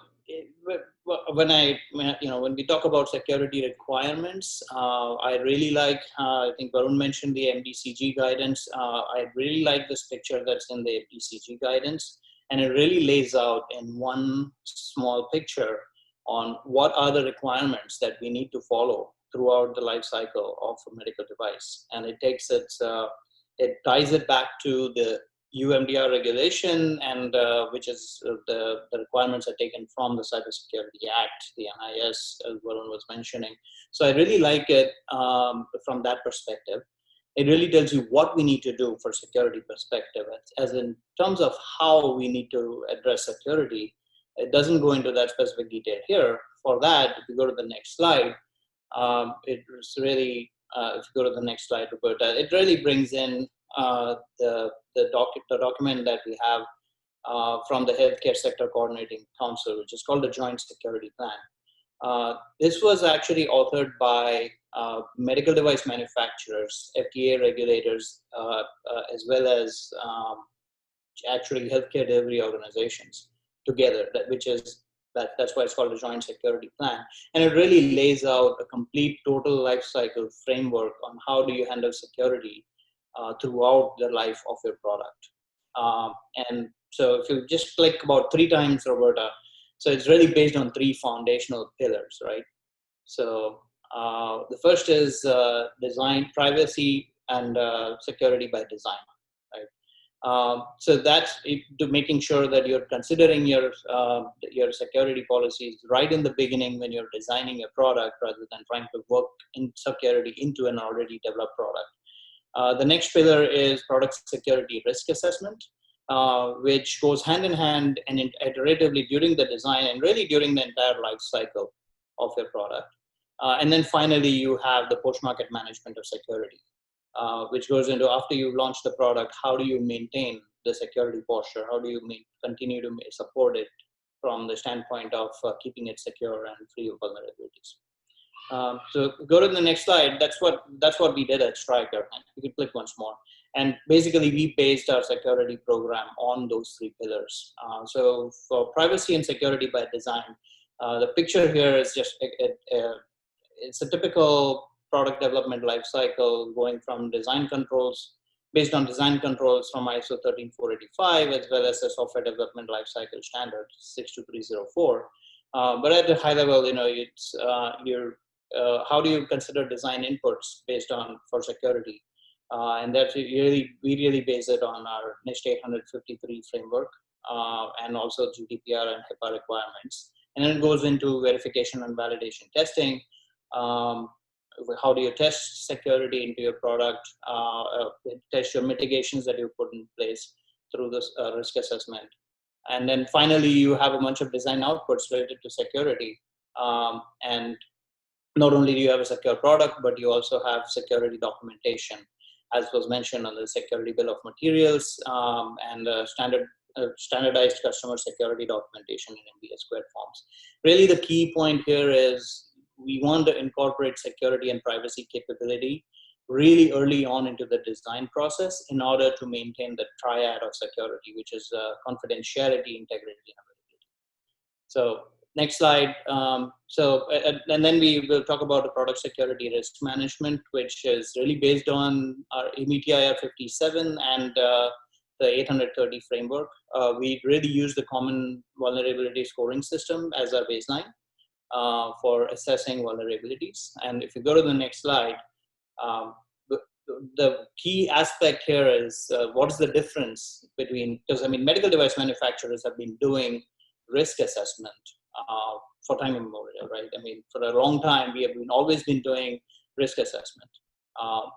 when we talk about security requirements, I really like, I think Varun mentioned the MDCG guidance. I really like this picture that's in the MDCG guidance, and it really lays out in one small picture on what are the requirements that we need to follow throughout the life cycle of a medical device. And it takes it ties it back to the IMDRF regulation, and which is the requirements are taken from the Cybersecurity Act, the NIS, as Varun was mentioning. So I really like it from that perspective. It really tells you what we need to do for security perspective, as in terms of how we need to address security. It doesn't go into that specific detail here. For that, if you go to the next slide, it was really, if you go to the next slide, Roberta, it really brings in the document that we have from the Healthcare Sector Coordinating Council, which is called the Joint Security Plan. This was actually authored by medical device manufacturers, FDA regulators, as well as actually healthcare delivery organizations together, that's why it's called a Joint Security Plan. And it really lays out a complete total life cycle framework on how do you handle security throughout the life of your product. And so if you just click about 3 times, Roberta, so it's really based on 3 foundational pillars, right? So the first is design, privacy, and security by design, right? So that's to making sure that you're considering your security policies right in the beginning when you're designing a product, rather than trying to work in security into an already developed product. The next pillar is product security risk assessment, which goes hand in hand and iteratively during the design and really during the entire life cycle of your product. And then finally, you have the post-market management of security, which goes into after you launch the product, how do you maintain the security posture? How do you continue to support it from the standpoint of keeping it secure and free of vulnerabilities? So go to the next slide. That's what we did at Stryker. You can click once more. And basically, we based our security program on those 3 pillars. So for privacy and security by design, the picture here is just it's a typical product development life cycle, going from design controls, based on design controls from ISO 13485, as well as the software development lifecycle standard 62304. But at the high level, it's you're how do you consider design inputs based on for security? And that's we really base it on our NIST 853 framework and also GDPR and HIPAA requirements. And then it goes into verification and validation testing. How do you test security into your product? Test your mitigations that you put in place through this risk assessment. And then finally, you have a bunch of design outputs related to security. And not only do you have a secure product, but you also have security documentation, as was mentioned on the security bill of materials and standardized customer security documentation in MBS² forms. Really, the key point here is we want to incorporate security and privacy capability really early on into the design process in order to maintain the triad of security, which is confidentiality, integrity, and availability. So next slide. And then we will talk about the product security risk management, which is really based on our MDR 57 and the 830 framework. We really use the common vulnerability scoring system as our baseline for assessing vulnerabilities. And if you go to the next slide, the key aspect here is what is the difference between, because I mean, medical device manufacturers have been doing risk assessment for time immemorial, right? I mean, for a long time, we have always been doing risk assessment.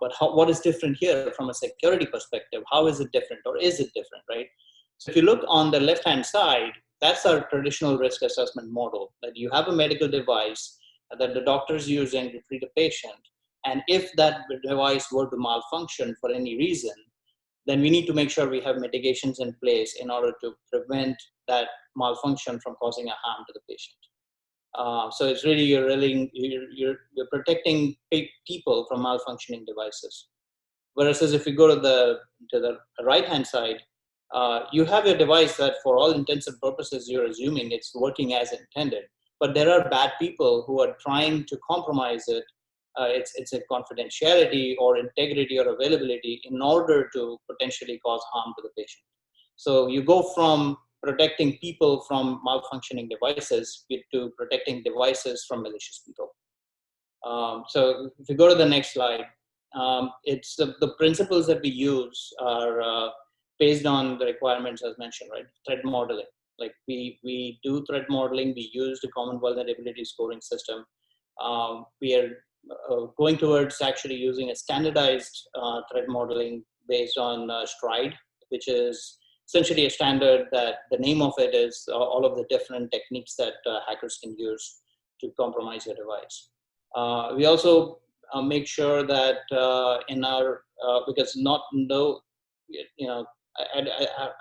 But what is different here from a security perspective? How is it different, or is it different, right? So if you look on the left-hand side, that's our traditional risk assessment model, that you have a medical device that the doctor is using to treat a patient. And if that device were to malfunction for any reason, then we need to make sure we have mitigations in place in order to prevent that malfunction from causing a harm to the patient. So it's really, you're protecting people from malfunctioning devices. Whereas if you go to the right-hand side, you have a device that for all intents and purposes, you're assuming it's working as intended, but there are bad people who are trying to compromise it. It's a confidentiality or integrity or availability in order to potentially cause harm to the patient. So you go from protecting people from malfunctioning devices to protecting devices from malicious people. So if you go to the next slide, it's the principles that we use are based on the requirements as mentioned, right? Threat modeling. Like we do threat modeling, we use the common vulnerability scoring system. We are going towards actually using a standardized threat modeling based on STRIDE, which is essentially a standard that the name of it is all of the different techniques that hackers can use to compromise your device. We also make sure that in our, because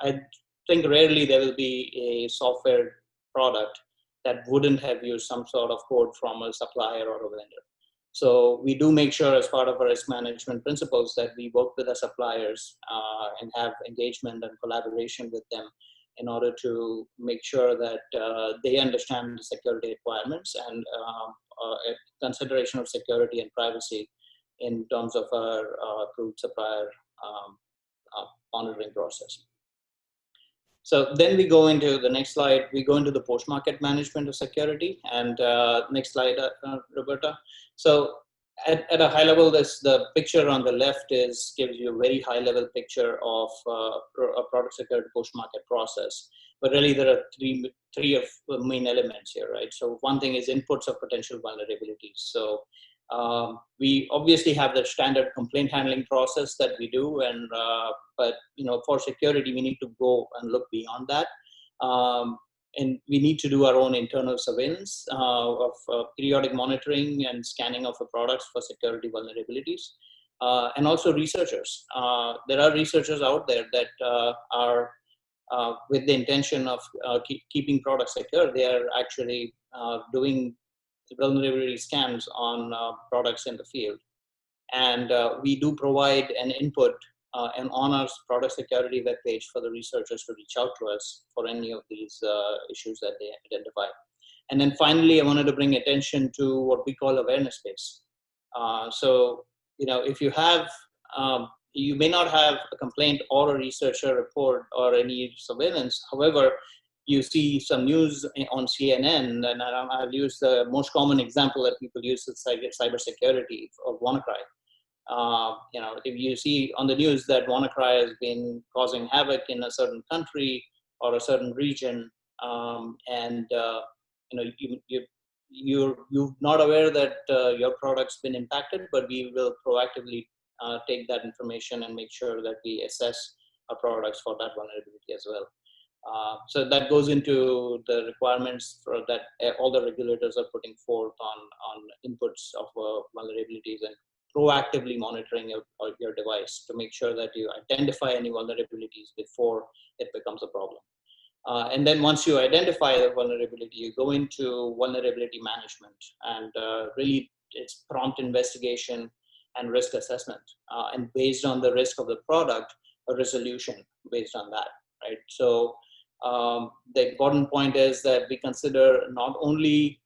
I think rarely there will be a software product that wouldn't have used some sort of code from a supplier or a vendor. So we do make sure as part of our risk management principles that we work with our suppliers and have engagement and collaboration with them in order to make sure that they understand the security requirements and consideration of security and privacy in terms of our approved supplier monitoring process. So then we go into the next slide, we go into the post-market management of security. And next slide, Roberta. So at a high level, the picture on the left gives you a very high level picture of a product security post-market process. But really there are three of main elements here, right? So one thing is inputs of potential vulnerabilities. So we obviously have the standard complaint handling process that we do, and but for security we need to go and look beyond that, and we need to do our own internal surveillance of periodic monitoring and scanning of the products for security vulnerabilities, and also researchers. There are researchers out there that are with the intention of keeping products secure. They are actually doing vulnerability scans on products in the field. And we do provide an input and on our product security webpage for the researchers to reach out to us for any of these issues that they identify. And then finally, I wanted to bring attention to what we call awareness base. So, if you have, you may not have a complaint or a researcher report or any surveillance. However, you see some news on CNN, and I'll use the most common example that people use is cybersecurity of WannaCry. If you see on the news that WannaCry has been causing havoc in a certain country or a certain region, you're not aware that your product's been impacted, but we will proactively take that information and make sure that we assess our products for that vulnerability as well. So that goes into the requirements for that all the regulators are putting forth on inputs of vulnerabilities and proactively monitoring your device to make sure that you identify any vulnerabilities before it becomes a problem. And then once you identify the vulnerability, you go into vulnerability management, and really it's prompt investigation and risk assessment. And based on the risk of the product, a resolution based on that, right? So the important point is that we consider not only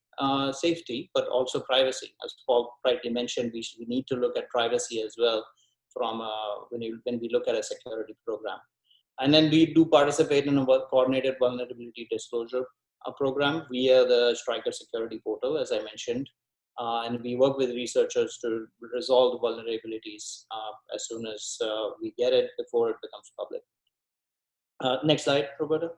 safety, but also privacy. As Paul rightly mentioned, we need to look at privacy as well from when we look at a security program. And then we do participate in a coordinated vulnerability disclosure program via the Stryker security portal, as I mentioned. And we work with researchers to resolve the vulnerabilities as soon as we get it before it becomes public. Next slide, Roberta.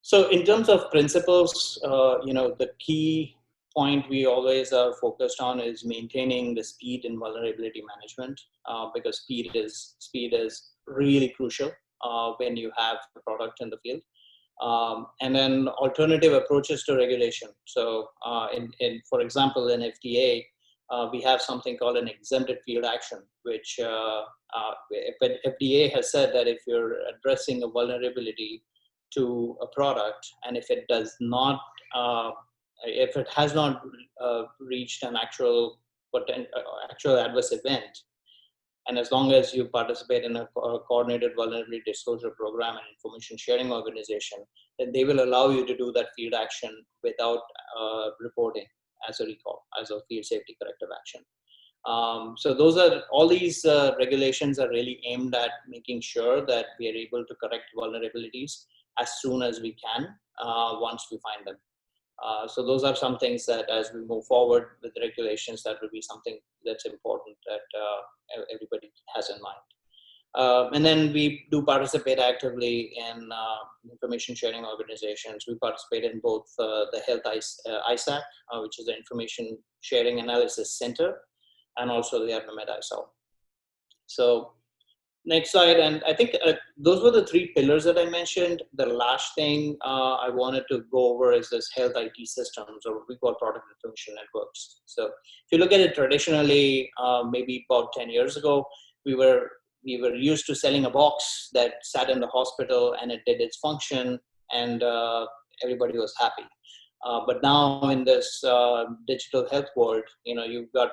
So in terms of principles, the key point we always are focused on is maintaining the speed in vulnerability management, because speed is really crucial when you have a product in the field. And then alternative approaches to regulation. So for example, in FDA, we have something called an exempted field action, which FDA has said that if you're addressing a vulnerability to a product, and if it does not, if it has not reached an actual adverse event, and as long as you participate in a coordinated vulnerability disclosure program and information sharing organization, then they will allow you to do that field action without reporting as a recall, as a field safety corrective action. So all these regulations are really aimed at making sure that we are able to correct vulnerabilities as soon as we can once we find them. So those are some things that as we move forward with the regulations, that will be something that's important that everybody has in mind. And then we do participate actively in information sharing organizations. We participate in both the Health ISAC, which is the Information Sharing Analysis Center, and also the APACMed ISO. So next slide, and I think those were the three pillars that I mentioned. The last thing I wanted to go over is this health IT systems, or what we call product information networks. So if you look at it traditionally, maybe about 10 years ago, we were used to selling a box that sat in the hospital and it did its function, and everybody was happy. But now in this digital health world, you've got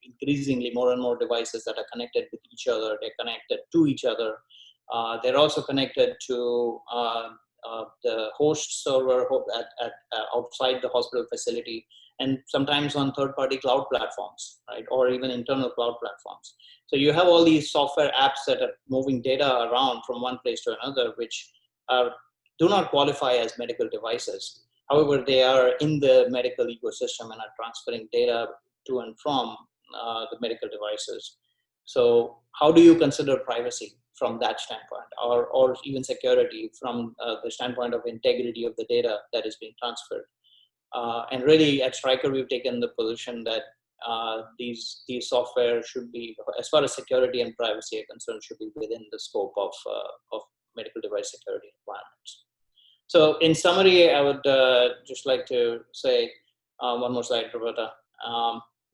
increasingly more and more devices that are connected with each other. They're connected to each other. They're also connected to the host server outside the hospital facility, and sometimes on third-party cloud platforms, right, or even internal cloud platforms. So you have all these software apps that are moving data around from one place to another, which do not qualify as medical devices. However, they are in the medical ecosystem and are transferring data to and from the medical devices. So how do you consider privacy from that standpoint, or even security from the standpoint of integrity of the data that is being transferred? And really at Stryker, we've taken the position that these software should be, as far as security and privacy are concerned, should be within the scope of medical device security requirements. So in summary, I would just like to say one more slide, Roberta,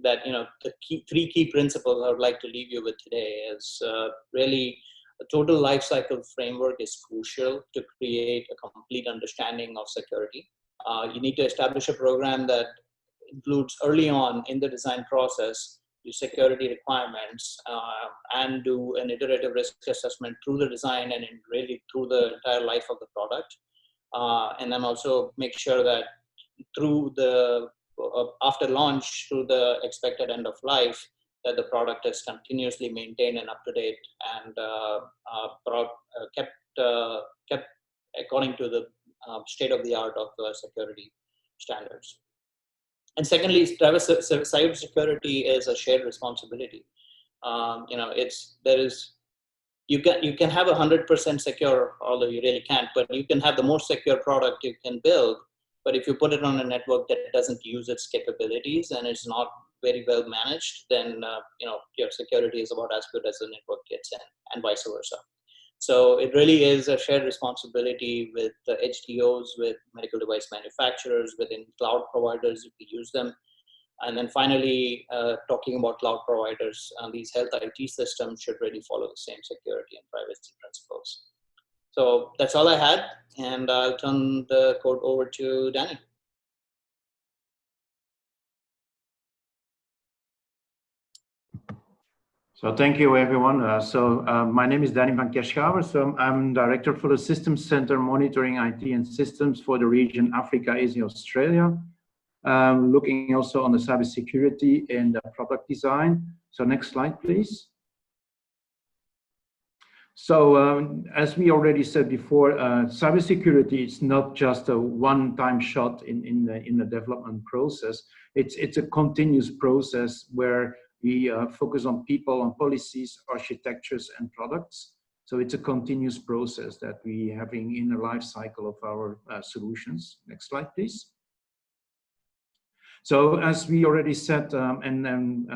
that the three key principles I would like to leave you with today is really a total lifecycle framework is crucial to create a complete understanding of security. You need to establish a program that includes early on in the design process your security requirements and do an iterative risk assessment through the design and really through the entire life of the product. And then also make sure that through the after launch through the expected end of life, that the product is continuously maintained and up to date and kept according to the state of the art of security standards. And secondly, cybersecurity is a shared responsibility. You can have 100% secure, although you really can't, but you can have the most secure product you can build. But if you put it on a network that doesn't use its capabilities and it's not very well managed, then your security is about as good as the network gets in, and vice versa. So it really is a shared responsibility with the HDOs, with medical device manufacturers, within cloud providers if we use them. And then finally, talking about cloud providers, these health IT systems should really follow the same security and privacy principles. So that's all I had, and I'll turn the code over to Danny. So thank you, everyone. My name is Danny van Kerschouwer. So I'm Director for the Systems Center Monitoring IT and Systems for the region Africa, Asia, Australia. Looking also on the cybersecurity and product design. So next slide, please. So as we already said before, cybersecurity is not just a one-time shot in the development process. It's a continuous process where we focus on people, on policies, architectures, and products. So it's a continuous process that we having in the life cycle of our solutions. Next slide, please. So as we already said, and then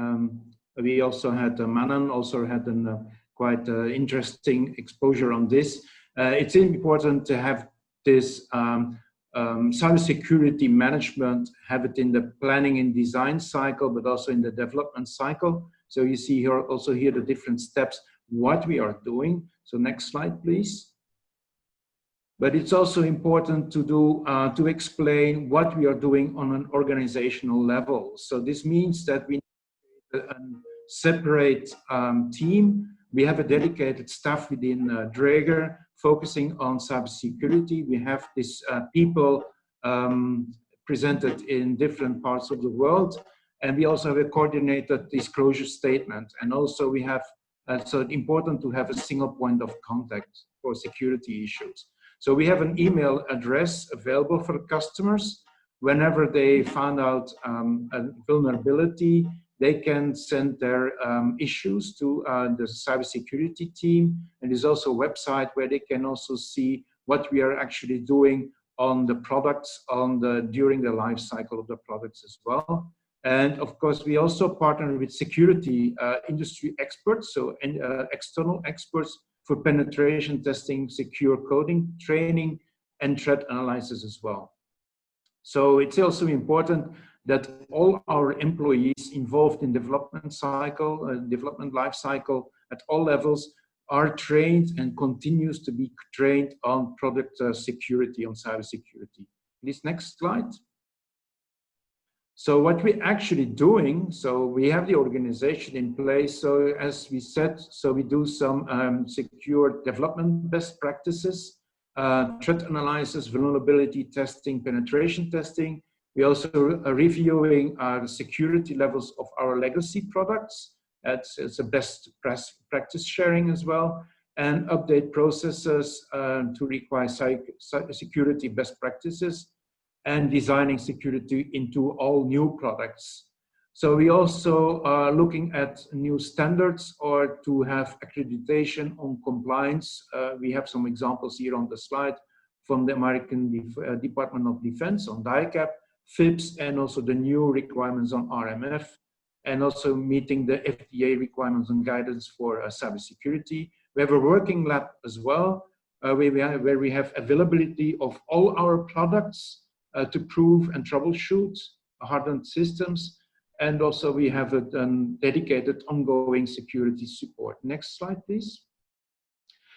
we also had Manan also had a quite interesting exposure on this. It's important to have this cybersecurity management, have it in the planning and design cycle, but also in the development cycle. So you see here also here the different steps, what we are doing. So next slide, please. But it's also important to do to explain what we are doing on an organizational level. So this means that we need a separate team. We have a dedicated staff within Draeger focusing on cybersecurity. We have these people presented in different parts of the world. And we also have a coordinated disclosure statement. And also we have, so it's important to have a single point of contact for security issues. So we have an email address available for customers. Whenever they find out a vulnerability, they can send their issues to the cybersecurity team. And there's also a website where they can also see what we are actually doing on the products during the life cycle of the products as well. And of course, we also partner with security industry experts, so external experts for penetration testing, secure coding, training, and threat analysis as well. So it's also important that all our employees involved in development life cycle at all levels are trained and continues to be trained on product security, on cybersecurity. This next slide. So what we're actually doing, so we have the organization in place. So as we said, so we do some secure development best practices, threat analysis, vulnerability testing, penetration testing. We also are reviewing the security levels of our legacy products. It's a best practice sharing as well, and update processes to require security best practices, and designing security into all new products. So we also are looking at new standards or to have accreditation on compliance. We have some examples here on the slide from the American Department of Defense on DICAP, FIPS, and also the new requirements on RMF, and also meeting the FDA requirements and guidance for cybersecurity. We have a working lab as well, where we have availability of all our products to prove and troubleshoot hardened systems. And also we have a dedicated ongoing security support. Next slide, please.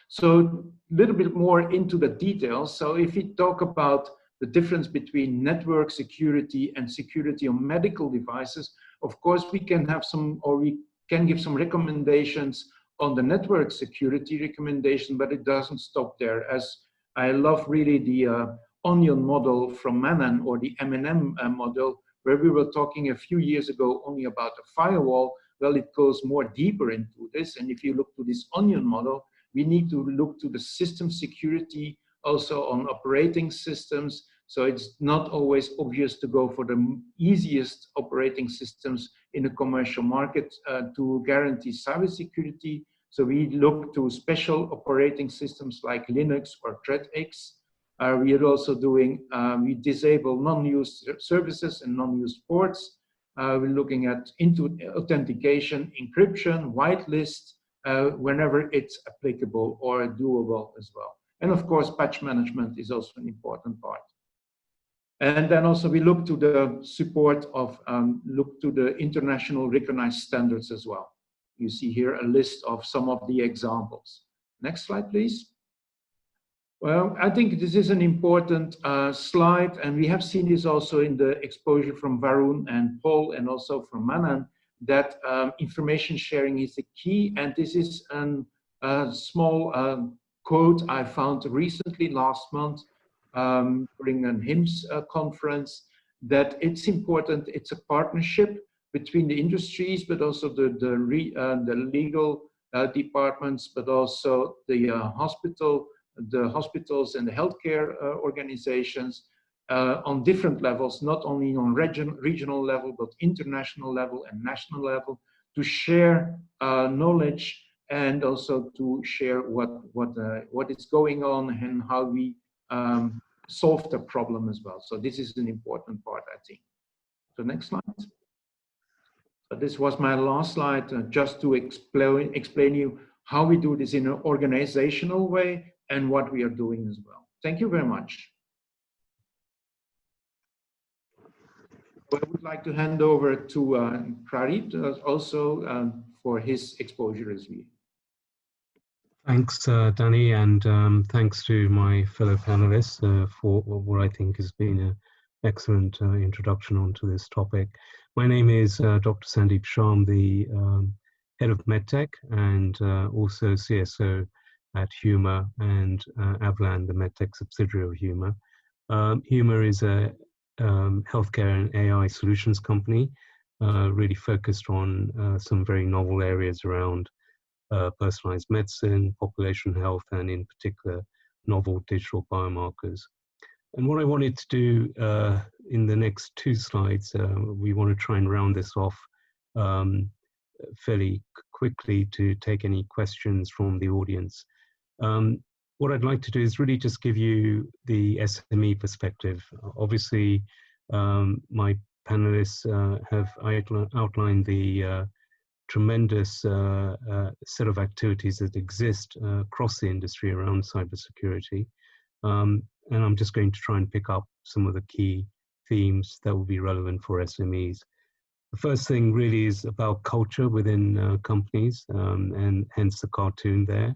So a little bit more into the details. So if we talk about the difference between network security and security on medical devices, of course we can have some, or we can give some recommendations on the network security recommendation, but it doesn't stop there. As I love really the onion model from Manan, or the M&M model, where we were talking a few years ago only about a firewall. Well, it goes more deeper into this. And if you look to this onion model, we need to look to the system security also on operating systems. So it's not always obvious to go for the easiest operating systems in the commercial market to guarantee cybersecurity. So we look to special operating systems like Linux or ThreadX. We are also doing, we disable non-used services and non-used ports. We're looking at authentication, encryption, whitelist, whenever it's applicable or doable as well. And of course, patch management is also an important part. And then also we look to the support of, look to the international recognized standards as well. You see here a list of some of the examples. Next slide, please. Well, I think this is an important slide, and we have seen this also in the exposure from Varun and Paul, and also from Manan, that information sharing is the key. And this is a small quote I found recently last month during an HIMSS conference, that it's important, it's a partnership between the industries, but also the legal departments, but also the hospitals and the healthcare organizations on different levels, not only on regional level, but international level and national level, to share knowledge and also to share what is going on and how we solve the problem as well. So this is an important part, I think. So next slide. So this was my last slide, just to explain you how we do this in an organizational way and what we are doing as well. Thank you very much. I would like to hand over to Pradeep also for his exposure as well. Thanks, Danny, and thanks to my fellow panelists for what I think has been an excellent introduction onto this topic. My name is Dr. Sandeep Shah. I'm the head of MedTech and also CSO at Humor and Avlan, the MedTech subsidiary of Humor. Humor is a healthcare and AI solutions company, really focused on some very novel areas around personalized medicine, population health, and in particular, novel digital biomarkers. And what I wanted to do in the next two slides, we want to try and round this off fairly quickly to take any questions from the audience. What I'd like to do is really just give you the SME perspective. Obviously, my panelists have outlined the tremendous set of activities that exist across the industry around cybersecurity. And I'm just going to try and pick up some of the key themes that will be relevant for SMEs. The first thing really is about culture within companies, and hence the cartoon there.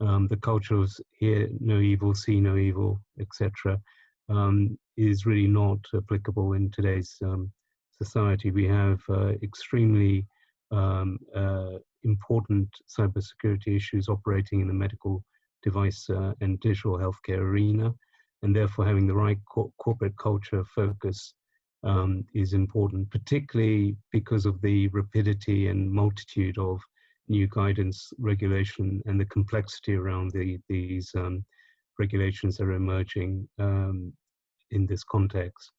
The culture of hear no evil, see no evil, etc., is really not applicable in today's society. We have extremely important cybersecurity issues operating in the medical device and digital healthcare arena, and therefore having the right corporate culture focus is important, particularly because of the rapidity and multitude of new guidance, regulation, and the complexity around these regulations that are emerging in this context.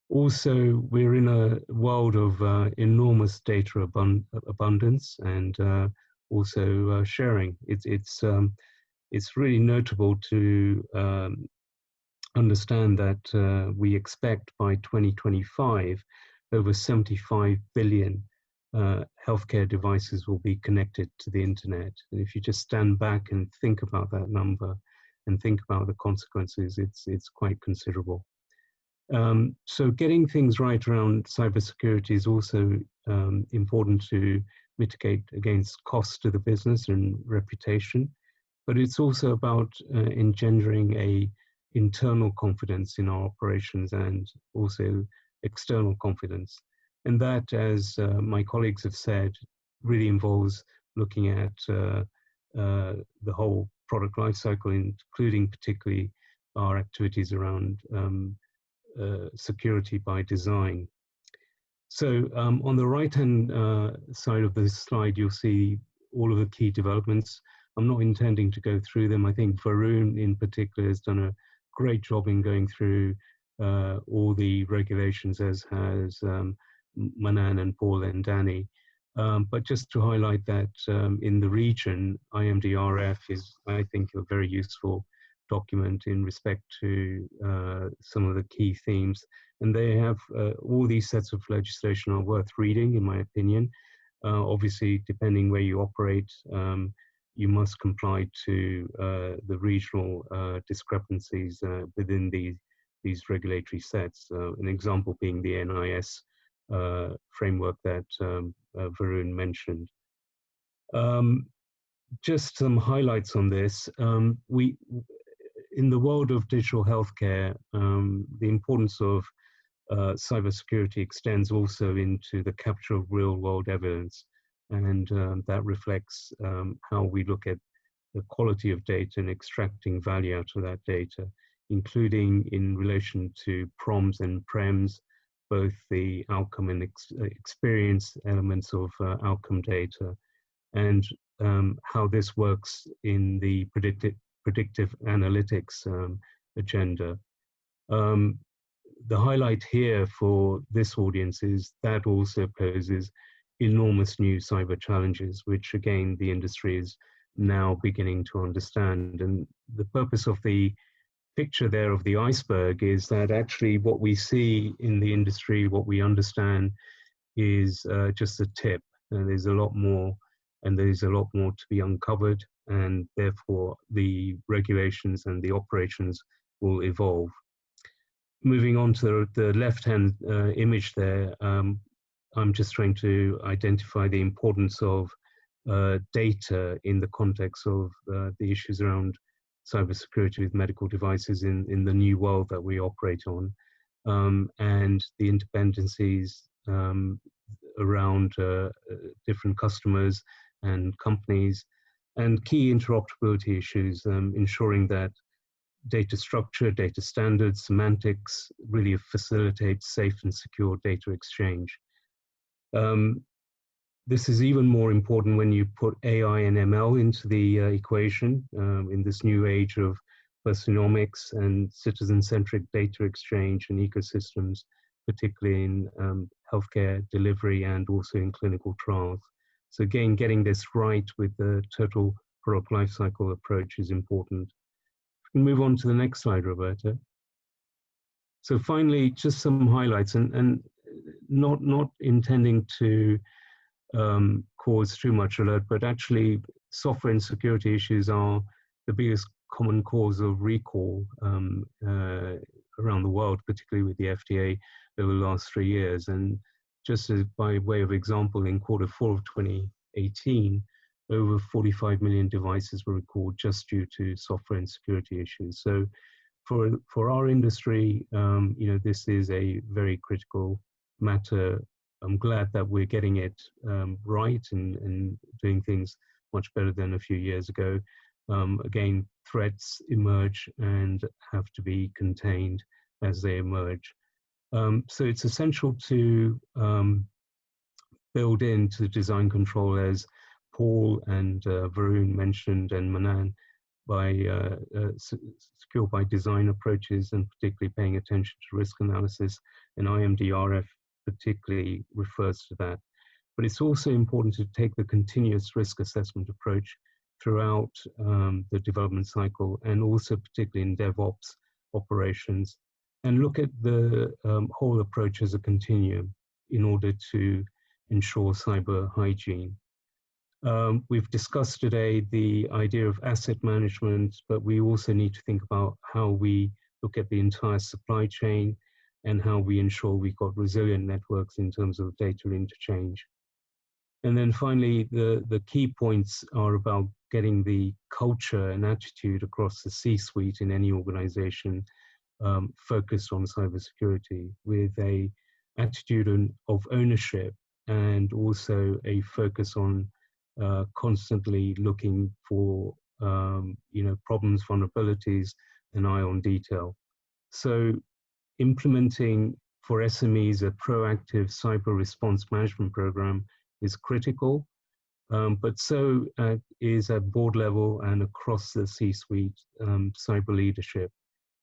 Also, we're in a world of enormous data abundance and also sharing. It's really notable to understand that we expect by 2025 over 75 billion healthcare devices will be connected to the internet. And if you just stand back and think about that number and think about the consequences, it's quite considerable. So getting things right around cybersecurity is also important to mitigate against costs to the business and reputation, but it's also about engendering a internal confidence in our operations and also external confidence. And that, as my colleagues have said, really involves looking at the whole product lifecycle, including particularly our activities around security by design. So on the right-hand side of this slide, you'll see all of the key developments I'm not intending to go through them. I think Varun in particular has done a great job in going through all the regulations, as has Manan and Paul and Danny. But just to highlight that in the region, IMDRF is, I think, a very useful document in respect to some of the key themes. And they have all these sets of legislation are worth reading, in my opinion. Obviously, depending where you operate, you must comply to the regional discrepancies within these regulatory sets. An example being the NIS framework that Varun mentioned. Just some highlights on this. In the world of digital healthcare, the importance of cybersecurity extends also into the capture of real-world evidence, and that reflects how we look at the quality of data and extracting value out of that data, including in relation to PROMs and PREMs, both the outcome and experience elements of outcome data, and how this works in the predictive analytics agenda. The highlight here for this audience is that also poses enormous new cyber challenges, which again, the industry is now beginning to understand. And the purpose of the picture there of the iceberg is that actually what we see in the industry, what we understand is just the tip. And there's a lot more, and there's a lot more to be uncovered, and therefore the regulations and the operations will evolve. Moving on to the left-hand image there, I'm just trying to identify the importance of data in the context of the issues around cybersecurity with medical devices in the new world that we operate on, and the interdependencies around different customers and companies, and key interoperability issues, ensuring that data structure, data standards, semantics really facilitate safe and secure data exchange. This is even more important when you put AI and ML into the equation in this new age of personomics and citizen-centric data exchange and ecosystems, particularly in healthcare delivery and also in clinical trials. So again, getting this right with the total product lifecycle approach is important. Move on to the next slide, Roberta. So finally, just some highlights, and not intending to cause too much alert, but actually software and security issues are the biggest common cause of recall around the world, particularly with the FDA over the last 3 years. And just as by way of example, in Q4 of 2018, over 45 million devices were recalled just due to software and security issues. So for our industry, this is a very critical matter. I'm glad that we're getting it right and doing things much better than a few years ago. Again, threats emerge and have to be contained as they emerge. So it's essential to build into design control, as Paul and Varun mentioned, and Manan, by secure by design approaches, and particularly paying attention to risk analysis, and IMDRF particularly refers to that. But it's also important to take the continuous risk assessment approach throughout the development cycle, and also particularly in DevOps operations, and look at the whole approach as a continuum in order to ensure cyber hygiene. We've discussed today the idea of asset management, but we also need to think about how we look at the entire supply chain and how we ensure we've got resilient networks in terms of data interchange. And then finally, the key points are about getting the culture and attitude across the C-suite in any organization focused on cybersecurity, with a attitude of ownership and also a focus on constantly looking for problems, vulnerabilities, and eye on detail. So implementing for SMEs a proactive cyber response management program is critical. but so is at board level and across the C-suite cyber leadership.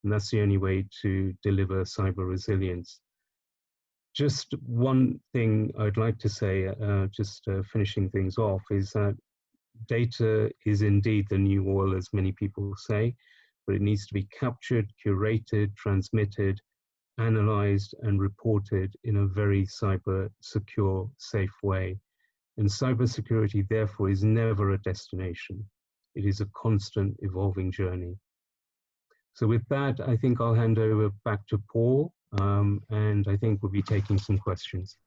And that's the only way to deliver cyber resilience. Just one thing I'd like to say, finishing things off, is that data is indeed the new oil, as many people say, but it needs to be captured, curated, transmitted, analyzed, and reported in a very cyber secure, safe way. And cybersecurity, therefore, is never a destination. It is a constant evolving journey. So with that, I think I'll hand over back to Paul, and I think we'll be taking some questions.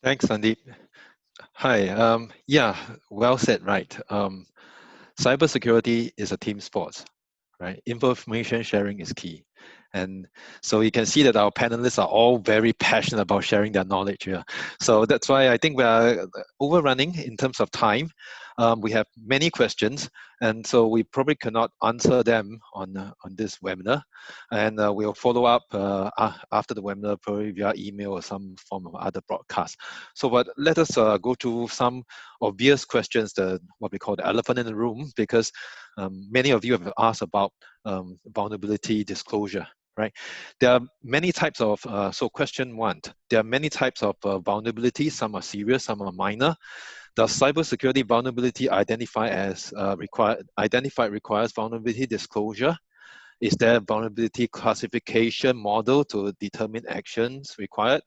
Thanks, Sandeep. Hi. Yeah, well said, right. Cybersecurity is a team sport, right? Information sharing is key. And so you can see that our panelists are all very passionate about sharing their knowledge here. So that's why I think we are overrunning in terms of time. We have many questions, and so we probably cannot answer them on this webinar. And we'll follow up after the webinar, probably via email or some form of other broadcast. So but let us go to some obvious questions, what we call the elephant in the room, because many of you have asked about vulnerability disclosure. Right. There are many types of, so question one, there are many types of vulnerabilities. Some are serious, some are minor. Does cybersecurity vulnerability identified requires vulnerability disclosure? Is there a vulnerability classification model to determine actions required?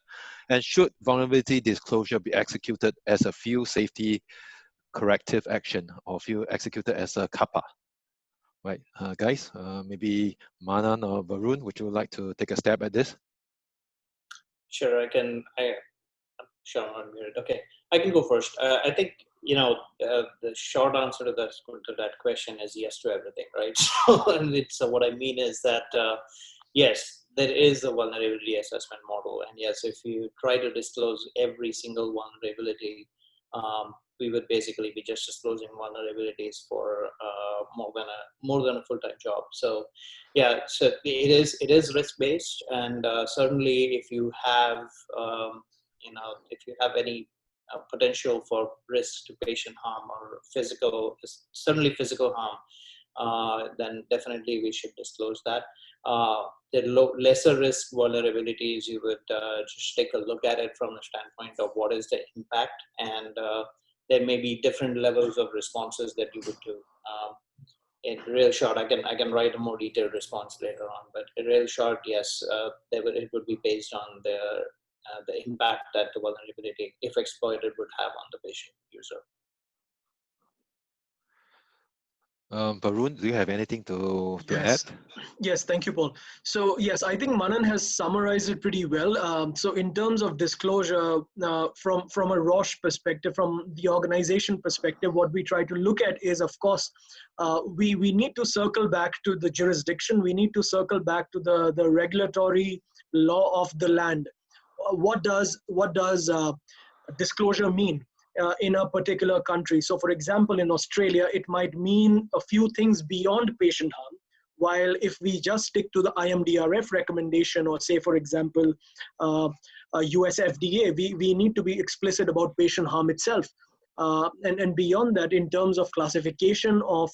And should vulnerability disclosure be executed as a field safety corrective action or field executed as a kappa? Right, guys, maybe Manan or Varun, would you like to take a stab at this? Sure, I'm sure I'm unmuted. Okay, I can go first. I think, the short answer to that question is yes to everything, right? So what I mean is that, yes, there is a vulnerability assessment model. And yes, if you try to disclose every single vulnerability, we would basically be just disclosing vulnerabilities for more than a full-time job. So, yeah, so it is risk-based, and certainly if you have if you have any potential for risk to patient harm or certainly physical harm, then definitely we should disclose that. The lesser risk vulnerabilities, you would just take a look at it from the standpoint of what is the impact, and there may be different levels of responses that you would do. In real short, I can write a more detailed response later on, but in real short, yes, it would be based on the impact that the vulnerability, if exploited, would have on the patient user. Varun, do you have anything to add? Yes, thank you, Paul. So yes, I think Manan has summarized it pretty well. So in terms of disclosure, from a Roche perspective, from the organization perspective, what we try to look at is, of course, we need to circle back to the jurisdiction. We need to circle back to the regulatory law of the land. What does disclosure mean in a particular country? So for example, in Australia, it might mean a few things beyond patient harm, while if we just stick to the IMDRF recommendation, or say, for example, US FDA, we need to be explicit about patient harm itself. And beyond that, in terms of classification of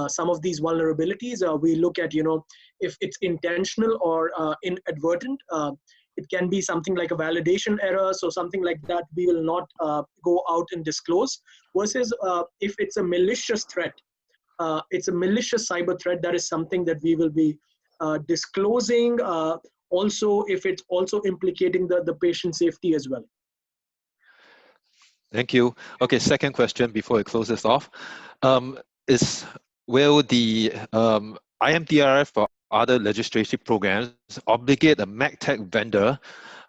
some of these vulnerabilities, we look at, if it's intentional or inadvertent. It can be something like a validation error, so something like that we will not go out and disclose, versus if it's a malicious threat. It's a malicious cyber threat, that is something that we will be disclosing, also if it's also implicating the patient safety as well. Thank you. Okay, second question before I close this off. Will the IMDRF or other legislative programs obligate a MedTech vendor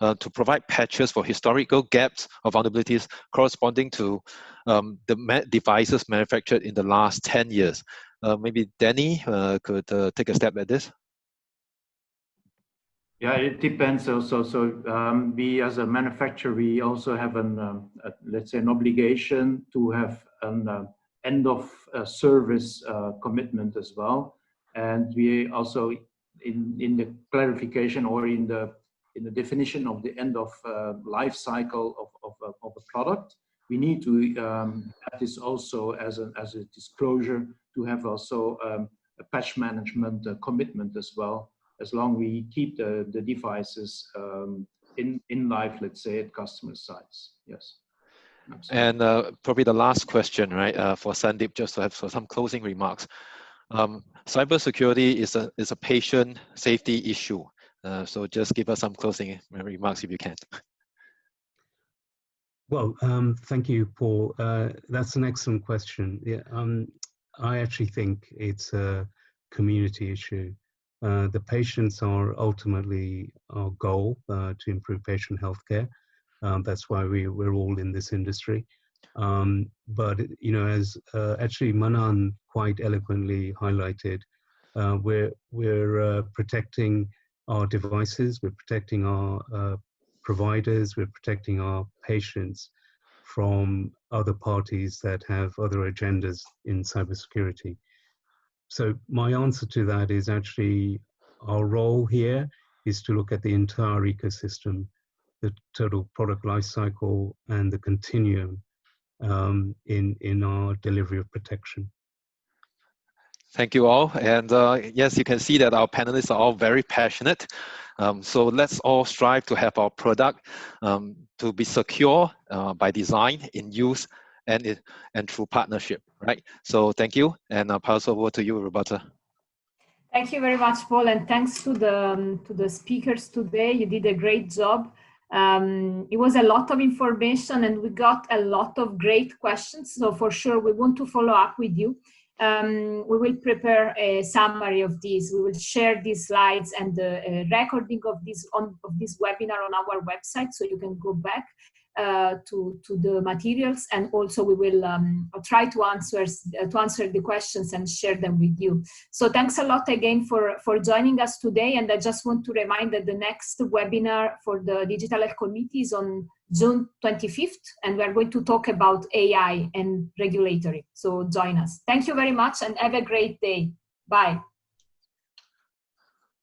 to provide patches for historical gaps of vulnerabilities corresponding to the devices manufactured in the last 10 years? Maybe Danny could take a step at this. Yeah, it depends also. So we, as a manufacturer, we also have let's say, an obligation to have an end of service commitment as well. And we also, in the clarification or in the definition of the end of life cycle of a product, we need to have this also as a disclosure, to have also a patch management commitment as well, as long we keep the devices in life, let's say, at customer sites. Yes. Absolutely. And probably the last question, right, for Sandeep, just to have some closing remarks. Cybersecurity is a patient safety issue. So just give us some closing remarks if you can. Well, thank you, Paul. That's an excellent question. Yeah, I actually think it's a community issue. The patients are ultimately our goal, to improve patient healthcare. That's why we're all in this industry. But you know, as actually Manan quite eloquently highlighted, we're protecting our devices, we're protecting our providers, we're protecting our patients from other parties that have other agendas in cybersecurity. So my answer to that is actually our role here is to look at the entire ecosystem, the total product lifecycle and the continuum in our delivery of protection. Thank you all. And yes, you can see that our panelists are all very passionate. So let's all strive to have our product to be secure by design, in use, and through partnership, right? So thank you, and I'll pass over to you, Roberta. Thank you very much, Paul, and thanks to the speakers today. You did a great job. It was a lot of information, and we got a lot of great questions. So for sure, we want to follow up with you. We will prepare a summary of this. We will share these slides and the recording of this webinar on our website, so you can go back to the materials, and also we will try to answer the questions and share them with you. So thanks a lot again for joining us today, and I just want to remind that the next webinar for the Digital Health Committee is on June 25th, and we're going to talk about AI and regulatory. So join us. Thank you very much and have a great day. Bye.